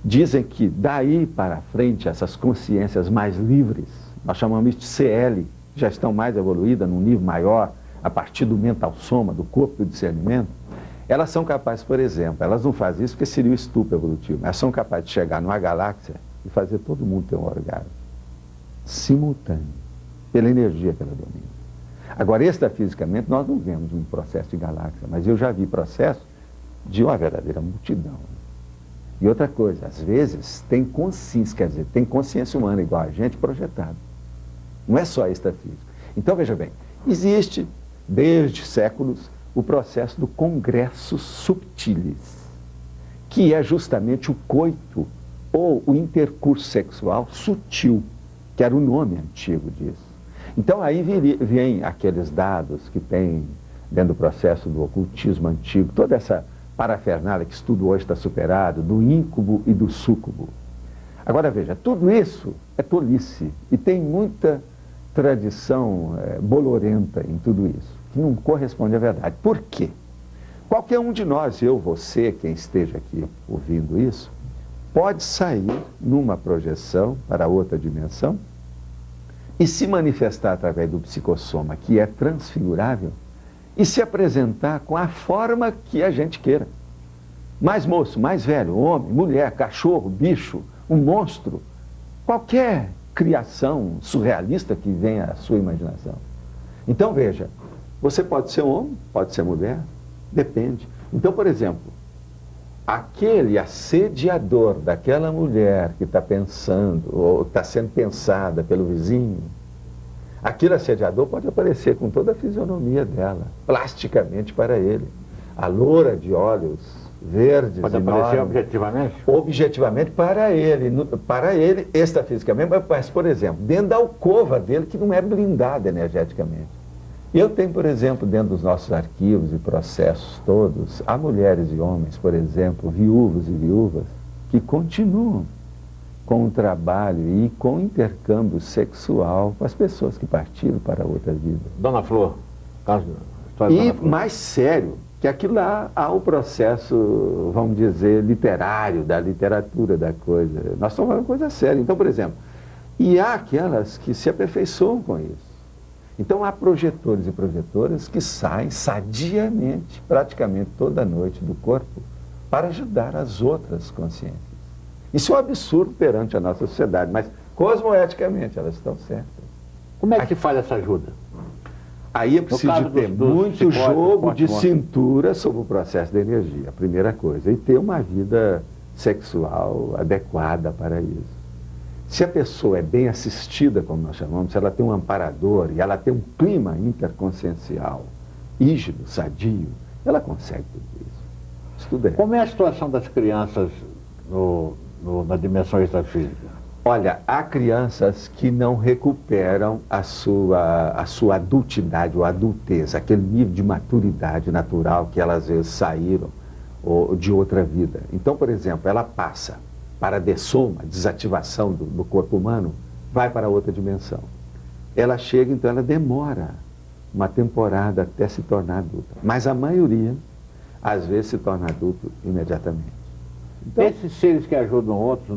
Dizem que daí para frente, essas consciências mais livres, nós chamamos isso de CL, já estão mais evoluídas, num nível maior, a partir do mental soma, do corpo do discernimento, elas são capazes, por exemplo, elas não fazem isso porque seria o estupro evolutivo, elas são capazes de chegar numa galáxia e fazer todo mundo ter um orgasmo simultâneo, pela energia que ela domina. Agora, extrafisicamente, nós não vemos um processo de galáxia, mas eu já vi processo de uma verdadeira multidão. E outra coisa, às vezes tem consciência, quer dizer, tem consciência humana igual a gente projetada. Não é só extrafísico. Então, veja bem, existe, desde séculos, o processo do congresso subtilis, que é justamente o coito ou o intercurso sexual sutil, que era o nome antigo disso. Então aí vem aqueles dados que tem dentro do processo do ocultismo antigo, toda essa parafernália que isso tudo hoje está superado, do íncubo e do súcubo. Agora veja, tudo isso é tolice e tem muita tradição bolorenta em tudo isso, que não corresponde à verdade. Por quê? Qualquer um de nós, eu, você, quem esteja aqui ouvindo isso, pode sair numa projeção para outra dimensão e se manifestar através do psicossoma, que é transfigurável, e se apresentar com a forma que a gente queira. Mais moço, mais velho, homem, mulher, cachorro, bicho, um monstro, qualquer criação surrealista que venha à sua imaginação. Então veja, você pode ser homem, pode ser mulher, depende. Então, por exemplo, aquele assediador daquela mulher que está pensando, ou está sendo pensada pelo vizinho, aquele assediador pode aparecer com toda a fisionomia dela, plasticamente para ele. A loura de olhos verdes, pode aparecer objetivamente? Objetivamente para ele, extrafisicamente, mas, por exemplo, dentro da alcova dele, que não é blindada energeticamente. Eu tenho, por exemplo, dentro dos nossos arquivos e processos todos, há mulheres e homens, por exemplo, viúvos e viúvas, que continuam com o trabalho e com o intercâmbio sexual com as pessoas que partiram para outra vida. Dona Flor, caso da e mais sério, que aquilo lá há o processo, vamos dizer, literário, da literatura da coisa. Nós estamos falando de coisa séria. Então, por exemplo, e há aquelas que se aperfeiçoam com isso. Então há projetores e projetoras que saem sadiamente, praticamente toda noite do corpo, para ajudar as outras consciências. Isso é um absurdo perante a nossa sociedade, mas cosmoeticamente elas estão certas. Como é que se faz essa ajuda? Aí é preciso ter muito jogo de cintura sobre o processo da energia, a primeira coisa, e ter uma vida sexual adequada para isso. Se a pessoa é bem assistida, como nós chamamos, se ela tem um amparador e ela tem um clima interconsciencial, rígido, sadio, ela consegue tudo isso. Isso tudo é. Como é a situação das crianças na dimensão extrafísica? Olha, há crianças que não recuperam a sua adultidade ou adultez, aquele nível de maturidade natural que elas às vezes saíram de outra vida. Então, por exemplo, ela passa para a dessoma, desativação do corpo humano, vai para outra dimensão. Ela chega, então ela demora uma temporada até se tornar adulta. Mas a maioria, às vezes, se torna adulto imediatamente. Então, esses seres que ajudam outros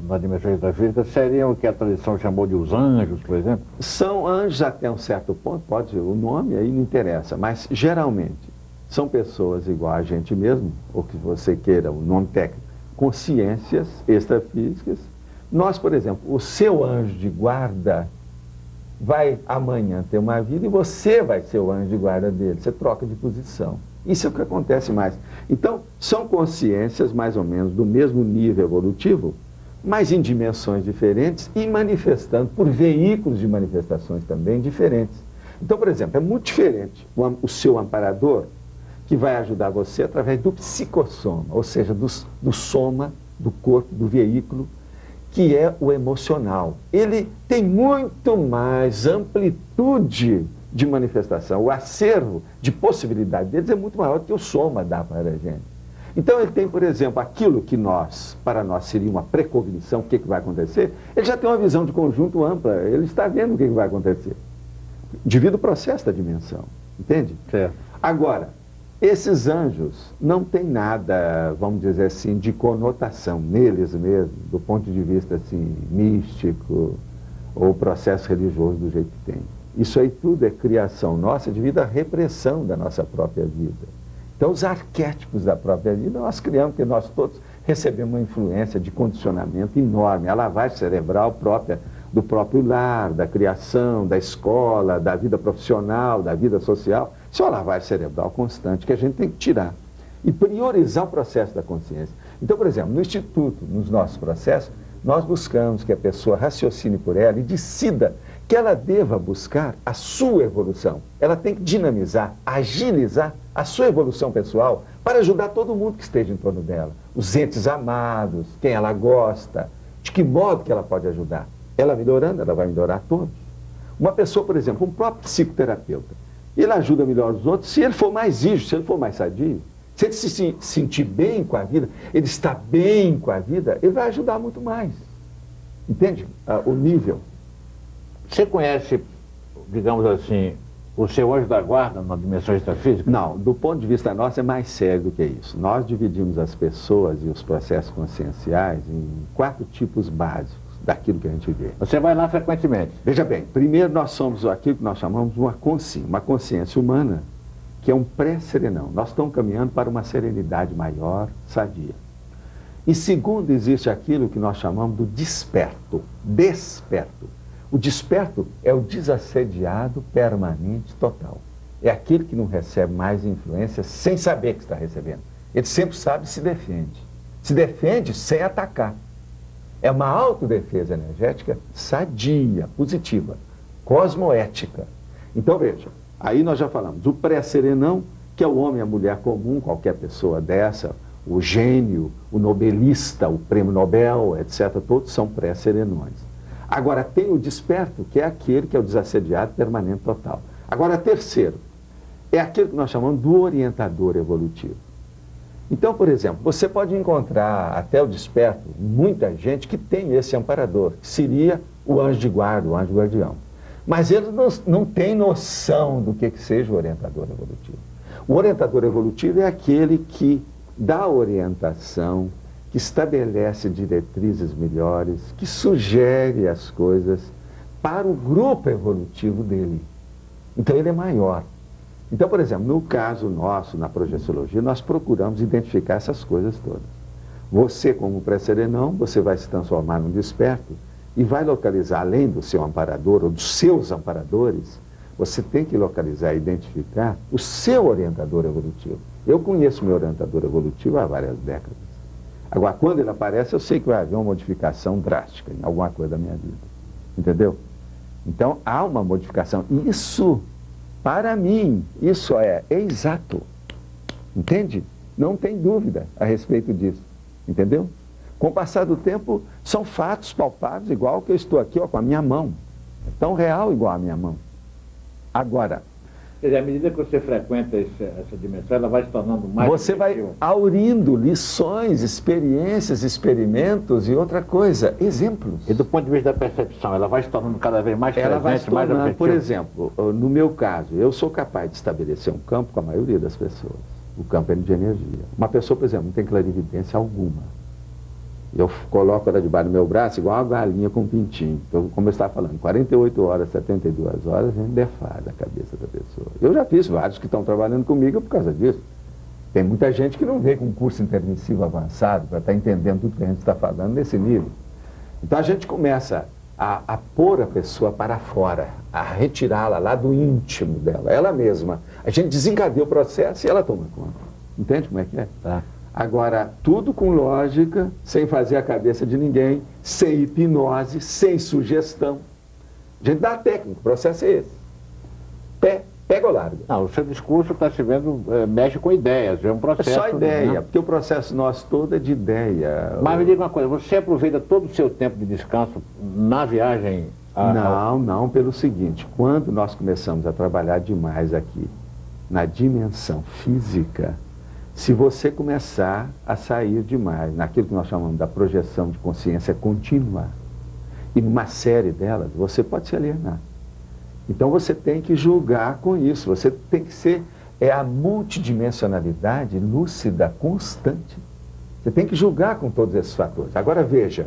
na dimensão extrafísica seriam o que a tradição chamou de os anjos, por exemplo? São anjos até um certo ponto, pode o nome aí não interessa, mas geralmente são pessoas igual a gente mesmo, ou que você queira, o nome técnico, consciências extrafísicas. Nós, por exemplo, o seu anjo de guarda vai amanhã ter uma vida e você vai ser o anjo de guarda dele. Você troca de posição. Isso é o que acontece mais. Então, são consciências mais ou menos do mesmo nível evolutivo, mas em dimensões diferentes e manifestando por veículos de manifestações também diferentes. Então, por exemplo, é muito diferente o seu amparador, que vai ajudar você através do psicossoma, ou seja, do soma, do corpo, do veículo, que é o emocional. Ele tem muito mais amplitude de manifestação, o acervo de possibilidade deles é muito maior do que o soma dá para a gente. Então ele tem, por exemplo, aquilo que para nós seria uma precognição, o que vai acontecer, ele já tem uma visão de conjunto ampla, ele está vendo o que vai acontecer, devido ao processo da dimensão, entende? Certo. Agora, esses anjos não têm nada, vamos dizer assim, de conotação neles mesmos, do ponto de vista assim, místico ou processo religioso do jeito que tem. Isso aí tudo é criação nossa devido à repressão da nossa própria vida. Então, os arquétipos da própria vida nós criamos, porque nós todos recebemos uma influência de condicionamento enorme, a lavagem cerebral própria do próprio lar, da criação, da escola, da vida profissional, da vida social. Isso é uma lavagem cerebral constante que a gente tem que tirar e priorizar o processo da consciência. Então, por exemplo, no Instituto, nos nossos processos, nós buscamos que a pessoa raciocine por ela e decida que ela deva buscar a sua evolução. Ela tem que dinamizar, agilizar a sua evolução pessoal para ajudar todo mundo que esteja em torno dela. Os entes amados, quem ela gosta, de que modo que ela pode ajudar. Ela melhorando, ela vai melhorar todos. Uma pessoa, por exemplo, um próprio psicoterapeuta, ele ajuda melhor os outros se ele for mais rígido, se ele for mais sadio. Se ele se sentir bem com a vida, ele está bem com a vida, ele vai ajudar muito mais. Entende? O nível. Você conhece, digamos assim, o seu anjo da guarda na dimensão extrafísica? Não, do ponto de vista nosso é mais sério do que isso. Nós dividimos as pessoas e os processos conscienciais em 4 tipos básicos daquilo que a gente vê. Você vai lá frequentemente? Veja bem, primeiro nós somos aquilo que nós chamamos de uma consciência humana, que é um pré-serenão. Nós estamos caminhando para uma serenidade maior, sadia. E segundo, existe aquilo que nós chamamos do desperto. O desperto é o desassediado permanente total. É aquele que não recebe mais influência sem saber que está recebendo. Ele sempre sabe e se defende. Se defende sem atacar. É uma autodefesa energética sadia, positiva, cosmoética. Então veja, aí nós já falamos, o pré-serenão, que é o homem e a mulher comum, qualquer pessoa dessa, o gênio, o nobelista, o prêmio Nobel, etc., todos são pré-serenões. Agora tem o desperto, que é aquele que é o desassediado permanente total. Agora terceiro, é aquele que nós chamamos do orientador evolutivo. Então, por exemplo, você pode encontrar até o desperto muita gente que tem esse amparador, que seria o anjo de guarda, o anjo guardião. Mas eles não têm noção do que seja o orientador evolutivo. O orientador evolutivo é aquele que dá orientação, que estabelece diretrizes melhores, que sugere as coisas para o grupo evolutivo dele. Então ele é maior. Então, por exemplo, no caso nosso, na projeciologia, nós procuramos identificar essas coisas todas. Você, como pré-serenão, você vai se transformar num desperto e vai localizar, além do seu amparador ou dos seus amparadores, você tem que localizar e identificar o seu orientador evolutivo. Eu conheço meu orientador evolutivo há várias décadas. Agora, quando ele aparece, eu sei que vai haver uma modificação drástica em alguma coisa da minha vida. Entendeu? Então, há uma modificação. Isso, para mim, isso é exato. Entende? Não tem dúvida a respeito disso. Entendeu? Com o passar do tempo, são fatos palpáveis, igual que eu estou aqui ó, com a minha mão. É tão real igual a minha mão. Agora, quer dizer, à medida que você frequenta essa dimensão, ela vai se tornando mais... Você vai aurindo lições, experiências, experimentos e outra coisa, exemplos. E do ponto de vista da percepção, ela vai se tornando cada vez mais presente, ela vai se tornando, mais objetiva? por exemplo, no meu caso, eu sou capaz de estabelecer um campo com a maioria das pessoas. O campo é de energia. Uma pessoa, por exemplo, não tem clarividência alguma. Eu coloco ela debaixo do meu braço igual uma galinha com um pintinho. Então, como eu estava falando, 48 horas, 72 horas, a gente defasa a cabeça da pessoa. Eu já fiz vários que estão trabalhando comigo por causa disso. Tem muita gente que não vem com um curso intermissivo avançado para estar entendendo tudo que a gente está falando nesse nível. Então, a gente começa a pôr a pessoa para fora, a retirá-la lá do íntimo dela, ela mesma. A gente desencadeia o processo e ela toma conta. Entende como é que é? Tá. Agora, tudo com lógica, sem fazer a cabeça de ninguém, sem hipnose, sem sugestão. A gente dá a técnica, o processo é esse. Pega ou larga. Não, o seu discurso está se vendo, mexe com ideias, é um processo... É só ideia, né? porque o processo nosso todo é de ideia. Mas me diga uma coisa, você aproveita todo o seu tempo de descanso na viagem Não, pelo seguinte, quando nós começamos a trabalhar demais aqui, na dimensão física, se você começar a sair demais, naquilo que nós chamamos da projeção de consciência contínua, e numa série delas, você pode se alienar. Então você tem que julgar com isso, você tem que ser, a multidimensionalidade lúcida, constante. Você tem que julgar com todos esses fatores. Agora veja,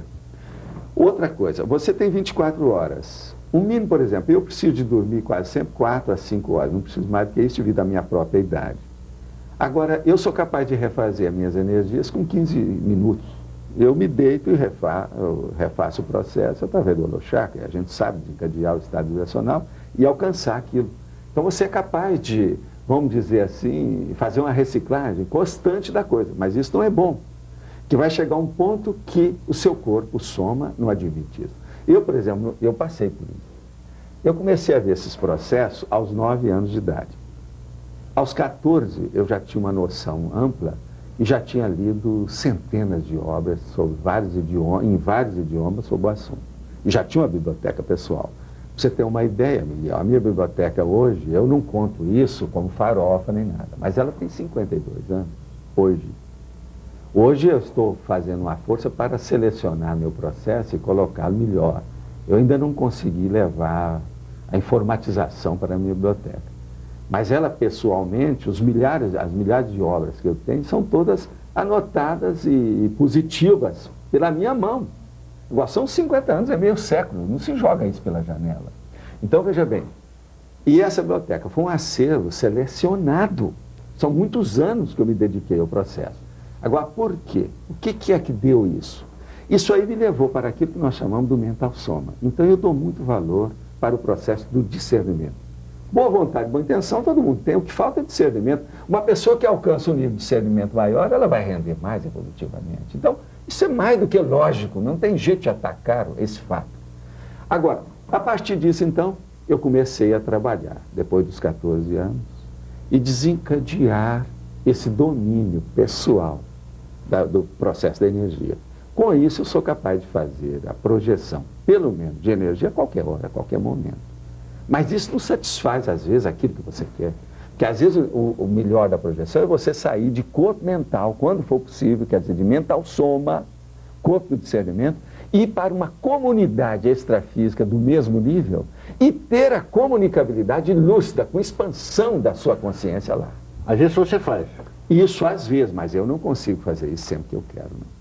outra coisa, você tem 24 horas. O mínimo, por exemplo, eu preciso de dormir quase sempre 4 a 5 horas, não preciso mais do que isso devido à minha própria idade. Agora, eu sou capaz de refazer as minhas energias com 15 minutos. Eu me deito e refaço o processo através do holochakra. A gente sabe desencadear o estado vibracional e alcançar aquilo. Então você é capaz de, vamos dizer assim, fazer uma reciclagem constante da coisa. Mas isso não é bom. Que vai chegar um ponto que o seu corpo, o soma, não admite isso. Eu, por exemplo, eu passei por isso. Eu comecei a ver esses processos aos 9 anos de idade. Aos 14, eu já tinha uma noção ampla e já tinha lido centenas de obras sobre em vários idiomas sobre o assunto. E já tinha uma biblioteca pessoal. Pra você ter uma ideia, Miguel, a minha biblioteca hoje, eu não conto isso como farofa nem nada, mas ela tem 52 anos, hoje. Hoje eu estou fazendo uma força para selecionar meu processo e colocá-lo melhor. Eu ainda não consegui levar a informatização para a minha biblioteca. Mas ela, pessoalmente, as milhares de obras que eu tenho, são todas anotadas e positivas pela minha mão. Agora, são 50 anos, é meio século, não se joga isso pela janela. Então, veja bem, e essa biblioteca foi um acervo selecionado. São muitos anos que eu me dediquei ao processo. Agora, por quê? O que é que deu isso? Isso aí me levou para aquilo que nós chamamos do mental soma. Então, eu dou muito valor para o processo do discernimento. Boa vontade, boa intenção, todo mundo tem. O que falta é discernimento. Uma pessoa que alcança um nível de discernimento maior, ela vai render mais evolutivamente. Então, isso é mais do que lógico, não tem jeito de atacar esse fato. Agora, a partir disso, então, eu comecei a trabalhar, depois dos 14 anos, e desencadear esse domínio pessoal do processo da energia. Com isso, eu sou capaz de fazer a projeção, pelo menos, de energia a qualquer hora, a qualquer momento. Mas isso não satisfaz, às vezes, aquilo que você quer. Porque, às vezes, o melhor da projeção é você sair de corpo mental, quando for possível, quer dizer, de mental soma, corpo do discernimento, ir para uma comunidade extrafísica do mesmo nível e ter a comunicabilidade lúcida, com expansão da sua consciência lá. Às vezes você faz. Isso às vezes, mas eu não consigo fazer isso sempre que eu quero, não.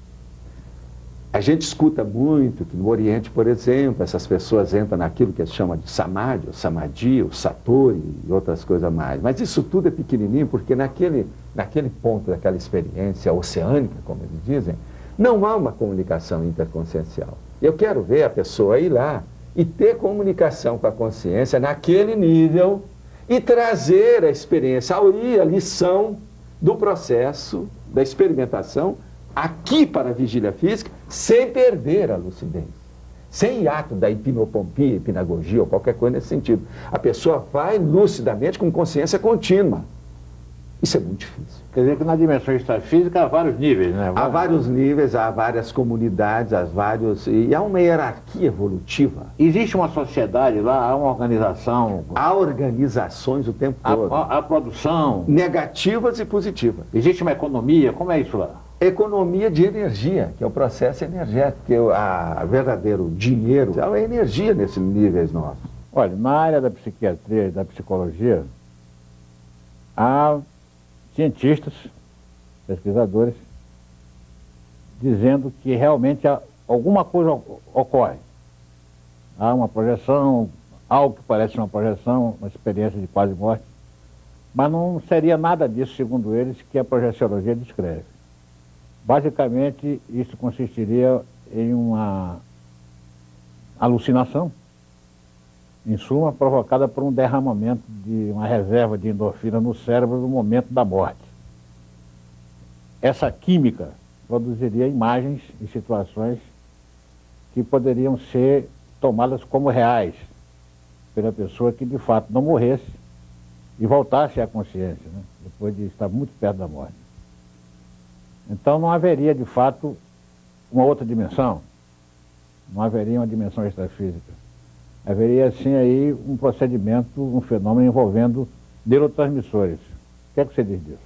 A gente escuta muito que no Oriente, por exemplo, essas pessoas entram naquilo que se chama de samadhi, o samadhi, o satori e outras coisas mais. Mas isso tudo é pequenininho porque naquele ponto daquela experiência oceânica, como eles dizem, não há uma comunicação interconsciencial. Eu quero ver a pessoa ir lá e ter comunicação com a consciência naquele nível e trazer a experiência, a lição do processo, da experimentação, aqui para a vigília física, sem perder a lucidez. Sem hiato da hipnopompia, hipnagogia ou qualquer coisa nesse sentido. A pessoa vai lucidamente com consciência contínua. Isso é muito difícil. Quer dizer que na dimensão extrafísica há vários níveis, né? Há vários níveis, há várias comunidades, e há uma hierarquia evolutiva. Existe uma sociedade lá, há uma organização. Há organizações o tempo todo. Há produção. Negativas e positivas. Existe uma economia, como é isso lá? Economia de energia, que é o processo energético, que o verdadeiro dinheiro é energia nesses níveis nossos. Olha, na área da psiquiatria e da psicologia, há cientistas, pesquisadores, dizendo que realmente alguma coisa ocorre. Há uma projeção, algo que parece uma projeção, uma experiência de quase morte, mas não seria nada disso, segundo eles, que a projeciologia descreve. Basicamente, isso consistiria em uma alucinação, em suma, provocada por um derramamento de uma reserva de endorfina no cérebro no momento da morte. Essa química produziria imagens e situações que poderiam ser tomadas como reais pela pessoa que, de fato, não morresse e voltasse à consciência, né, depois de estar muito perto da morte. Então não haveria, de fato, uma outra dimensão, não haveria uma dimensão extrafísica. Haveria, assim, aí um procedimento, um fenômeno envolvendo neurotransmissores. O que é que você diz disso?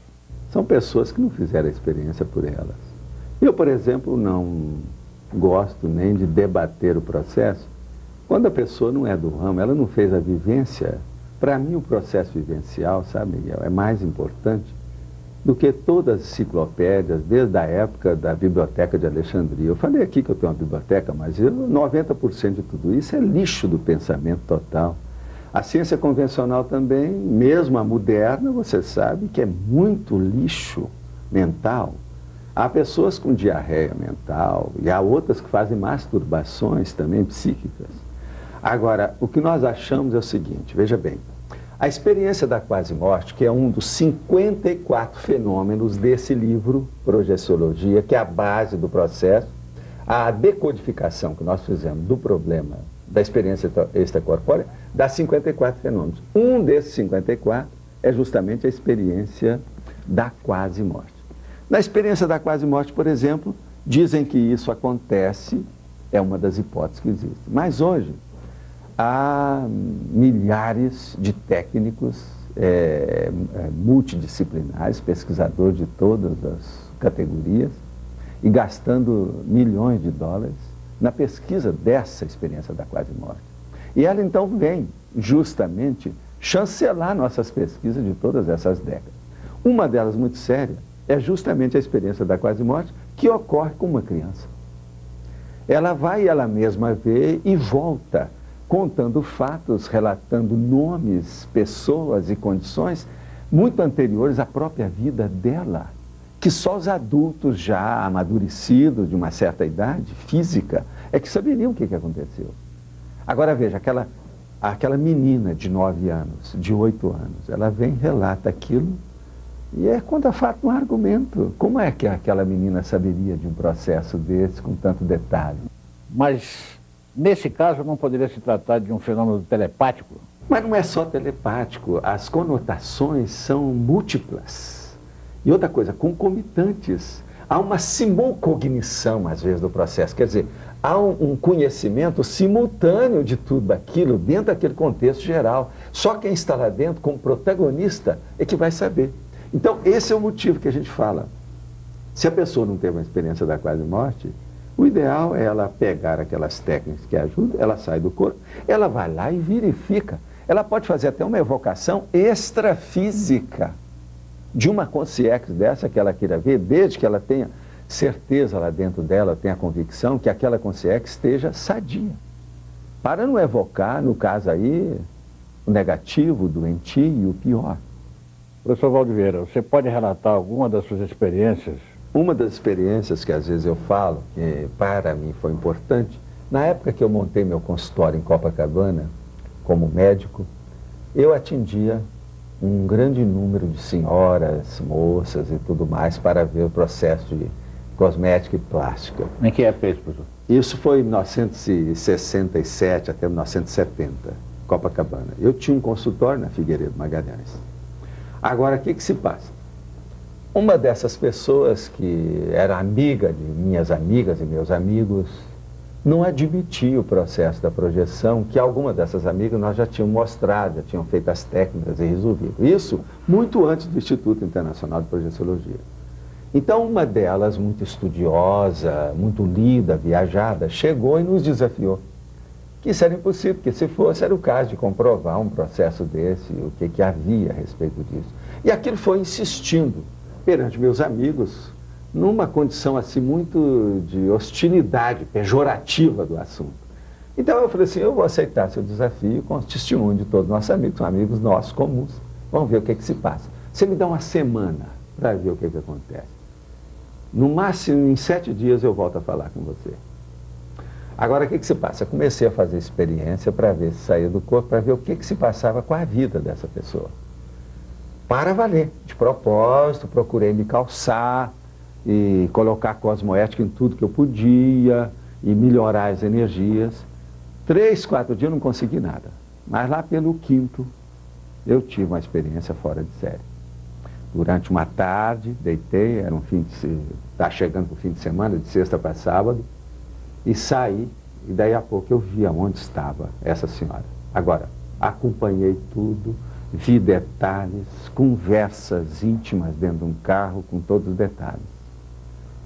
São pessoas que não fizeram a experiência por elas. Eu, por exemplo, não gosto nem de debater o processo. Quando a pessoa não é do ramo, ela não fez a vivência. Para mim, o processo vivencial, sabe, Miguel, é mais importante do que todas as enciclopédias, desde a época da Biblioteca de Alexandria. Eu falei aqui que eu tenho uma biblioteca, mas 90% de tudo isso é lixo do pensamento total. A ciência convencional também, mesmo a moderna, você sabe que é muito lixo mental. Há pessoas com diarreia mental e há outras que fazem masturbações também psíquicas. Agora, o que nós achamos é o seguinte, veja bem, a experiência da quase-morte, que é um dos 54 fenômenos desse livro, Projeciologia, que é a base do processo, a decodificação que nós fizemos do problema da experiência extracorpórea, dá 54 fenômenos. Um desses 54 é justamente a experiência da quase-morte. Na experiência da quase-morte, por exemplo, dizem que isso acontece, é uma das hipóteses que existe. Mas hoje, há milhares de técnicos multidisciplinares, pesquisadores de todas as categorias, e gastando milhões de dólares na pesquisa dessa experiência da quase-morte. E ela então vem justamente chancelar nossas pesquisas de todas essas décadas. Uma delas muito séria é justamente a experiência da quase-morte que ocorre com uma criança. Ela vai ela mesma ver e volta contando fatos, relatando nomes, pessoas e condições muito anteriores à própria vida dela, que só os adultos já amadurecidos de uma certa idade física é que saberiam o que aconteceu. Agora veja, aquela menina de 9 anos, de 8 anos, ela vem, relata aquilo e conta fato no argumento. Como é que aquela menina saberia de um processo desse com tanto detalhe? Mas nesse caso, não poderia se tratar de um fenômeno telepático? Mas não é só telepático, as conotações são múltiplas. E outra coisa, concomitantes. Há uma simulcognição, às vezes, do processo. Quer dizer, há um conhecimento simultâneo de tudo aquilo, dentro daquele contexto geral. Só quem está lá dentro, como protagonista, é que vai saber. Então, esse é o motivo que a gente fala. Se a pessoa não teve uma experiência da quase-morte, o ideal é ela pegar aquelas técnicas que ajudam, ela sai do corpo, ela vai lá e verifica. Ela pode fazer até uma evocação extrafísica de uma consciência dessa que ela queira ver, desde que ela tenha certeza lá dentro dela, tenha a convicção que aquela consciência esteja sadia. Para não evocar, no caso aí, o negativo, o doentio e o pior. Professor Valdiveira, você pode relatar alguma das suas experiências? Uma das experiências que às vezes eu falo, que para mim foi importante, na época que eu montei meu consultório em Copacabana, como médico, eu atendia um grande número de senhoras, moças e tudo mais para ver o processo de cosmética e plástica. Em que época é isso, professor? Isso foi em 1967 até 1970, Copacabana. Eu tinha um consultório na Figueiredo Magalhães. Agora, o que se passa? Uma dessas pessoas que era amiga de minhas amigas e meus amigos não admitia o processo da projeção, que algumas dessas amigas nós já tínhamos mostrado, já tinham feito as técnicas e resolvido. Isso muito antes do Instituto Internacional de Projeciologia. Então, uma delas, muito estudiosa, muito lida, viajada, chegou e nos desafiou. Que isso era impossível, porque se fosse, era o caso de comprovar um processo desse, o que havia a respeito disso. E aquilo foi insistindo perante meus amigos, numa condição assim muito de hostilidade pejorativa do assunto. Então eu falei assim, eu vou aceitar seu desafio com o testemunho de todos os nossos amigos, são amigos nossos comuns, vamos ver o que se passa. Você me dá uma semana para ver o que acontece. No máximo, em 7 dias eu volto a falar com você. Agora, o que se passa? Eu comecei a fazer experiência para ver se saía do corpo, para ver o que se passava com a vida dessa pessoa. Para valer, de propósito, procurei me calçar e colocar cosmoética em tudo que eu podia e melhorar as energias. 3, 4 dias eu não consegui nada, mas lá pelo 5º eu tive uma experiência fora de série. Durante uma tarde, deitei, era tá chegando para o fim de semana, de sexta para sábado, e saí E daí a pouco eu vi aonde estava essa senhora. Agora, acompanhei tudo, vi detalhes, conversas íntimas dentro de um carro com todos os detalhes.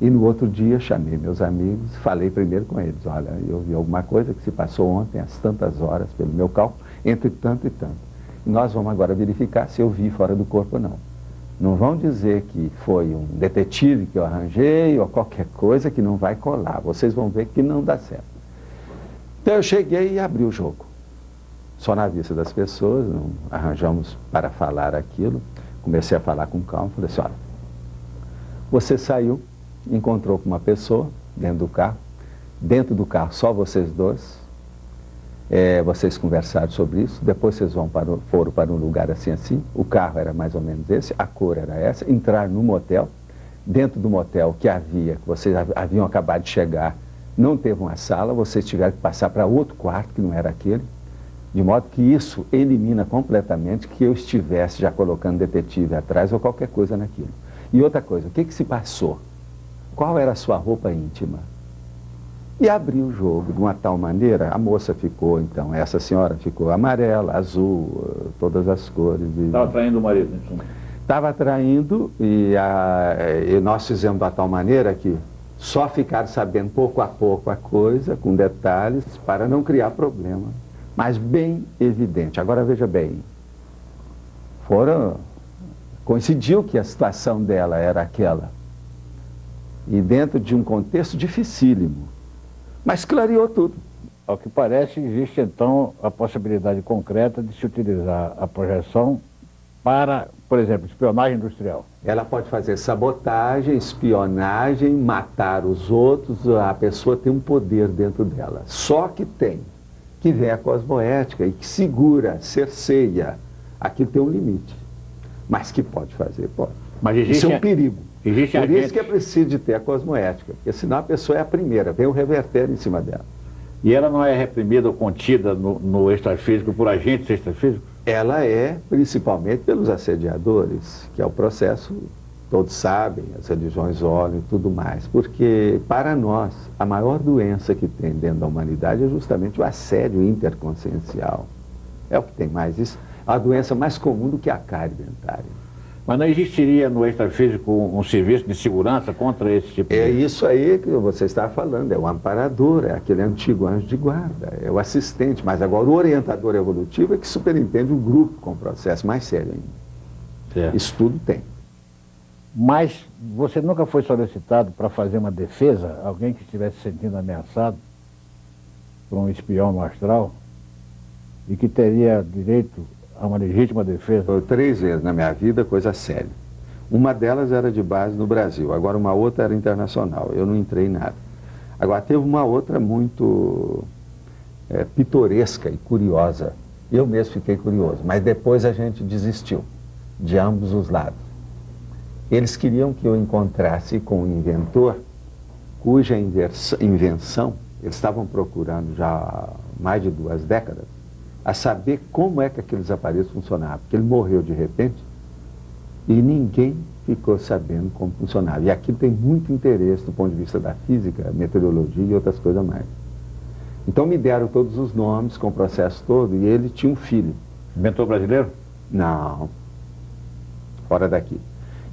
E no outro dia chamei meus amigos, falei primeiro com eles, olha, eu vi alguma coisa que se passou ontem às tantas horas, pelo meu cálculo, entre tanto e tanto. E nós vamos agora verificar se eu vi fora do corpo ou não. Não vão dizer que foi um detetive que eu arranjei ou qualquer coisa que não vai colar. Vocês vão ver que não dá certo. Então eu cheguei e abri o jogo. Só na vista das pessoas, não arranjamos para falar aquilo. Comecei a falar com calma, falei assim, olha, você saiu, encontrou com uma pessoa dentro do carro só vocês dois, vocês conversaram sobre isso, depois vocês foram para um lugar assim, o carro era mais ou menos esse, a cor era essa, entraram no motel, dentro do motel que vocês haviam acabado de chegar, não teve uma sala, vocês tiveram que passar para outro quarto que não era aquele, de modo que isso elimina completamente que eu estivesse já colocando detetive atrás ou qualquer coisa naquilo. E outra coisa, o que se passou? Qual era a sua roupa íntima? E abri o jogo de uma tal maneira, a moça ficou, então, essa senhora ficou amarela, azul, todas as cores. Estava traindo o marido, em suma. Estava traindo e nós fizemos da tal maneira que só ficaram sabendo pouco a pouco a coisa, com detalhes, para não criar problema. Mas bem evidente. Agora veja bem, coincidiu que a situação dela era aquela. E dentro de um contexto dificílimo. Mas clareou tudo. Ao que parece, existe então a possibilidade concreta de se utilizar a projeção para, por exemplo, espionagem industrial. Ela pode fazer sabotagem, espionagem, matar os outros, a pessoa tem um poder dentro dela. Só que vem a cosmoética e que segura, cerceia. Aquilo tem um limite. Mas que pode fazer, pode. Mas isso é um perigo. Por agentes... isso que é preciso de ter a cosmoética, porque senão a pessoa é a primeira, vem o reverter em cima dela. E ela não é reprimida ou contida no extrafísico por agentes extrafísicos? Ela é principalmente pelos assediadores, que é o processo, todos sabem, as religiões olham e tudo mais. Porque, para nós, a maior doença que tem dentro da humanidade é justamente o assédio interconsciencial. É o que tem mais isso. É a doença mais comum do que a cárie dentária. Mas não existiria no extrafísico um serviço de segurança contra esse tipo de... É isso aí que você está falando, é o amparador, é aquele antigo anjo de guarda, é o assistente, mas agora o orientador evolutivo é que superintende o grupo com o processo mais sério ainda. Certo. Isso tudo tem. Mas você nunca foi solicitado para fazer uma defesa, alguém que estivesse se sentindo ameaçado por um espião no astral e que teria direito a uma legítima defesa? Foi 3 vezes na minha vida, coisa séria. Uma delas era de base no Brasil, agora uma outra era internacional, eu não entrei em nada. Agora teve uma outra muito pitoresca e curiosa, eu mesmo fiquei curioso, mas depois a gente desistiu, de ambos os lados. Eles queriam que eu encontrasse com um inventor, cuja invenção, eles estavam procurando já há mais de 2 décadas, a saber como é que aqueles aparelhos funcionavam. Porque ele morreu de repente e ninguém ficou sabendo como funcionava. E aquilo tem muito interesse do ponto de vista da física, meteorologia e outras coisas mais. Então me deram todos os nomes com o processo todo e ele tinha um filho. Inventor brasileiro? Não, fora daqui.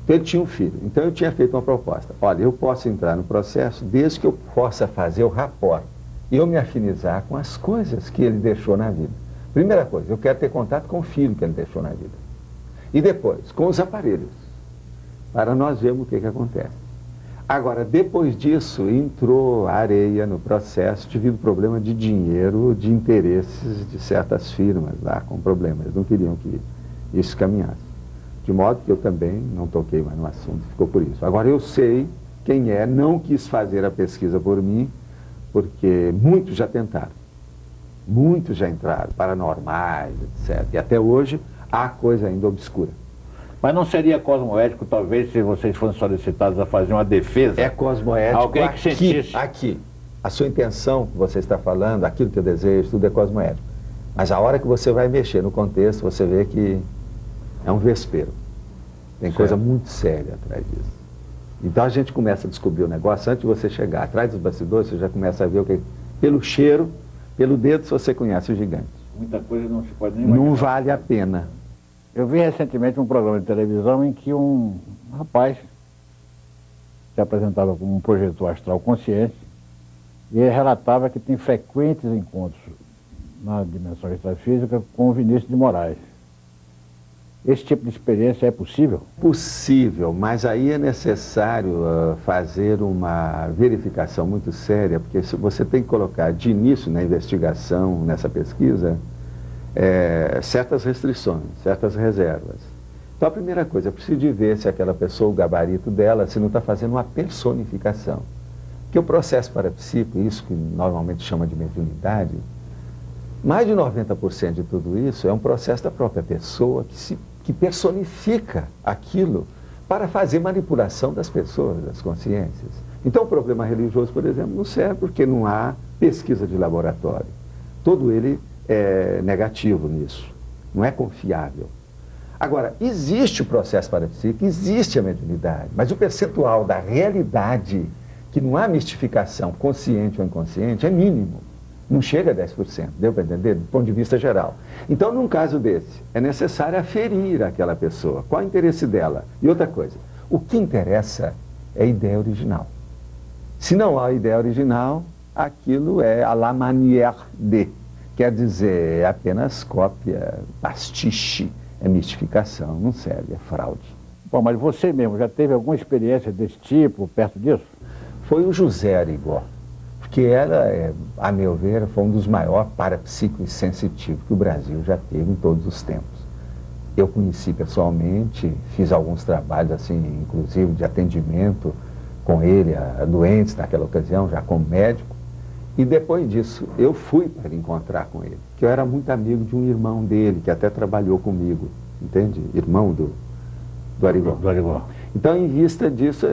Então ele tinha um filho. Então eu tinha feito uma proposta. Olha, eu posso entrar no processo desde que eu possa fazer o rapport e eu me afinizar com as coisas que ele deixou na vida. Primeira coisa, eu quero ter contato com o filho que ele deixou na vida. E depois, com os aparelhos, para nós vermos o que acontece. Agora, depois disso, entrou areia no processo, tive problema de dinheiro, de interesses de certas firmas lá com problemas. Eles não queriam que isso caminhasse. De modo que eu também não toquei mais no assunto, ficou por isso. Agora, eu sei quem é, não quis fazer a pesquisa por mim, porque muitos já tentaram. Muitos já entraram, paranormais, etc. E até hoje há coisa ainda obscura. Mas não seria cosmoético, talvez, se vocês fossem solicitados a fazer uma defesa? É cosmoético. Alguém que sentisse. Aqui. A sua intenção que você está falando, aquilo que eu desejo, tudo é cosmoético. Mas a hora que você vai mexer no contexto, você vê que é um vespeiro. Tem coisa muito séria atrás disso. Então a gente começa a descobrir o negócio antes de você chegar. Atrás dos bastidores, você já começa a ver o que Pelo cheiro, pelo dedo, se você conhece o gigante. Muita coisa não se pode nem imaginar. Não vale a pena. Eu vi recentemente um programa de televisão em que um rapaz se apresentava como um projetor astral consciente e ele relatava que tem frequentes encontros na dimensão extrafísica com o Vinícius de Moraes. Esse tipo de experiência é possível? Possível, mas aí é necessário fazer uma verificação muito séria, porque você tem que colocar de início na investigação, nessa pesquisa, certas restrições, certas reservas. Então a primeira coisa, é preciso de ver se aquela pessoa, o gabarito dela, se não está fazendo uma personificação. Porque o processo parapsíquico, isso que normalmente chama de mediunidade, mais de 90% de tudo isso é um processo da própria pessoa que personifica aquilo para fazer manipulação das pessoas, das consciências. Então o problema religioso, por exemplo, não serve porque não há pesquisa de laboratório. Todo ele é negativo nisso, não é confiável. Agora, existe o processo parapsíquico, existe a mediunidade, mas o percentual da realidade, que não há mistificação consciente ou inconsciente, é mínimo. Não chega a 10%, deu para entender? Do ponto de vista geral. Então, num caso desse, é necessário aferir aquela pessoa. Qual é o interesse dela? E outra coisa, o que interessa é a ideia original. Se não há ideia original, aquilo é à la manière de. Quer dizer, é apenas cópia, pastiche, é mistificação, não serve, é fraude. Bom, mas você mesmo já teve alguma experiência desse tipo, perto disso? Foi o José Arigó, que era, a meu ver, foi um dos maiores parapsíquicos sensitivos que o Brasil já teve em todos os tempos. Eu conheci pessoalmente, fiz alguns trabalhos, assim, inclusive de atendimento com ele, a doentes naquela ocasião, já como médico. E depois disso, eu fui para encontrar com ele, que eu era muito amigo de um irmão dele, que até trabalhou comigo, entende? Irmão do Arigó. Do Arigó. Então, em vista disso,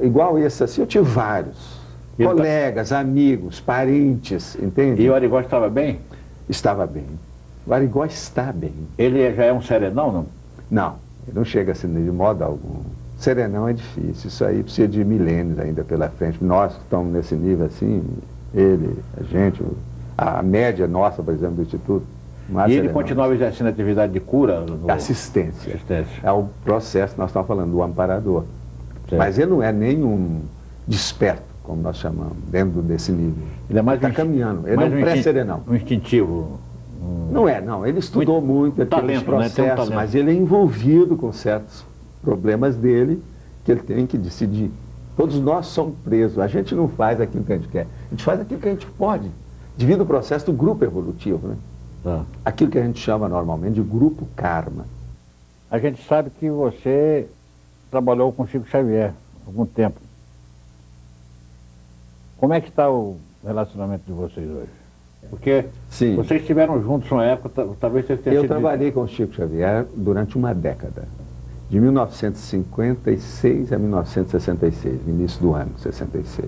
igual esse assim, eu tive vários. Colegas, amigos, parentes, entende? E o Arigó estava bem? Estava bem. O Arigó está bem. Ele já é um serenão, não? Não, ele não chega assim de modo algum. Serenão é difícil, isso aí precisa de milênios ainda pela frente. Nós que estamos nesse nível assim, ele, a gente, a média nossa, por exemplo, do Instituto. E ele continuava exercendo atividade de cura? Assistência. É o processo que nós estamos falando, do amparador. Certo. Mas ele não é nenhum desperto, como nós chamamos, dentro desse nível. Ele é mais está caminhando, ele é um pré-serenão. Um instintivo. Não é, não. Ele estudou muito aqueles processos, mas ele é envolvido com certos problemas dele que ele tem que decidir. Todos nós somos presos. A gente não faz aquilo que a gente quer. A gente faz aquilo que a gente pode, devido ao processo do grupo evolutivo, né? Tá. Aquilo que a gente chama normalmente de grupo karma. A gente sabe que você trabalhou com Chico Xavier há algum tempo. Como é que está o relacionamento de vocês hoje? Porque sim, vocês estiveram juntos numa época, talvez vocês tenham sido... Eu trabalhei com o Chico Xavier durante uma década, de 1956 a 1966, no início do ano 66.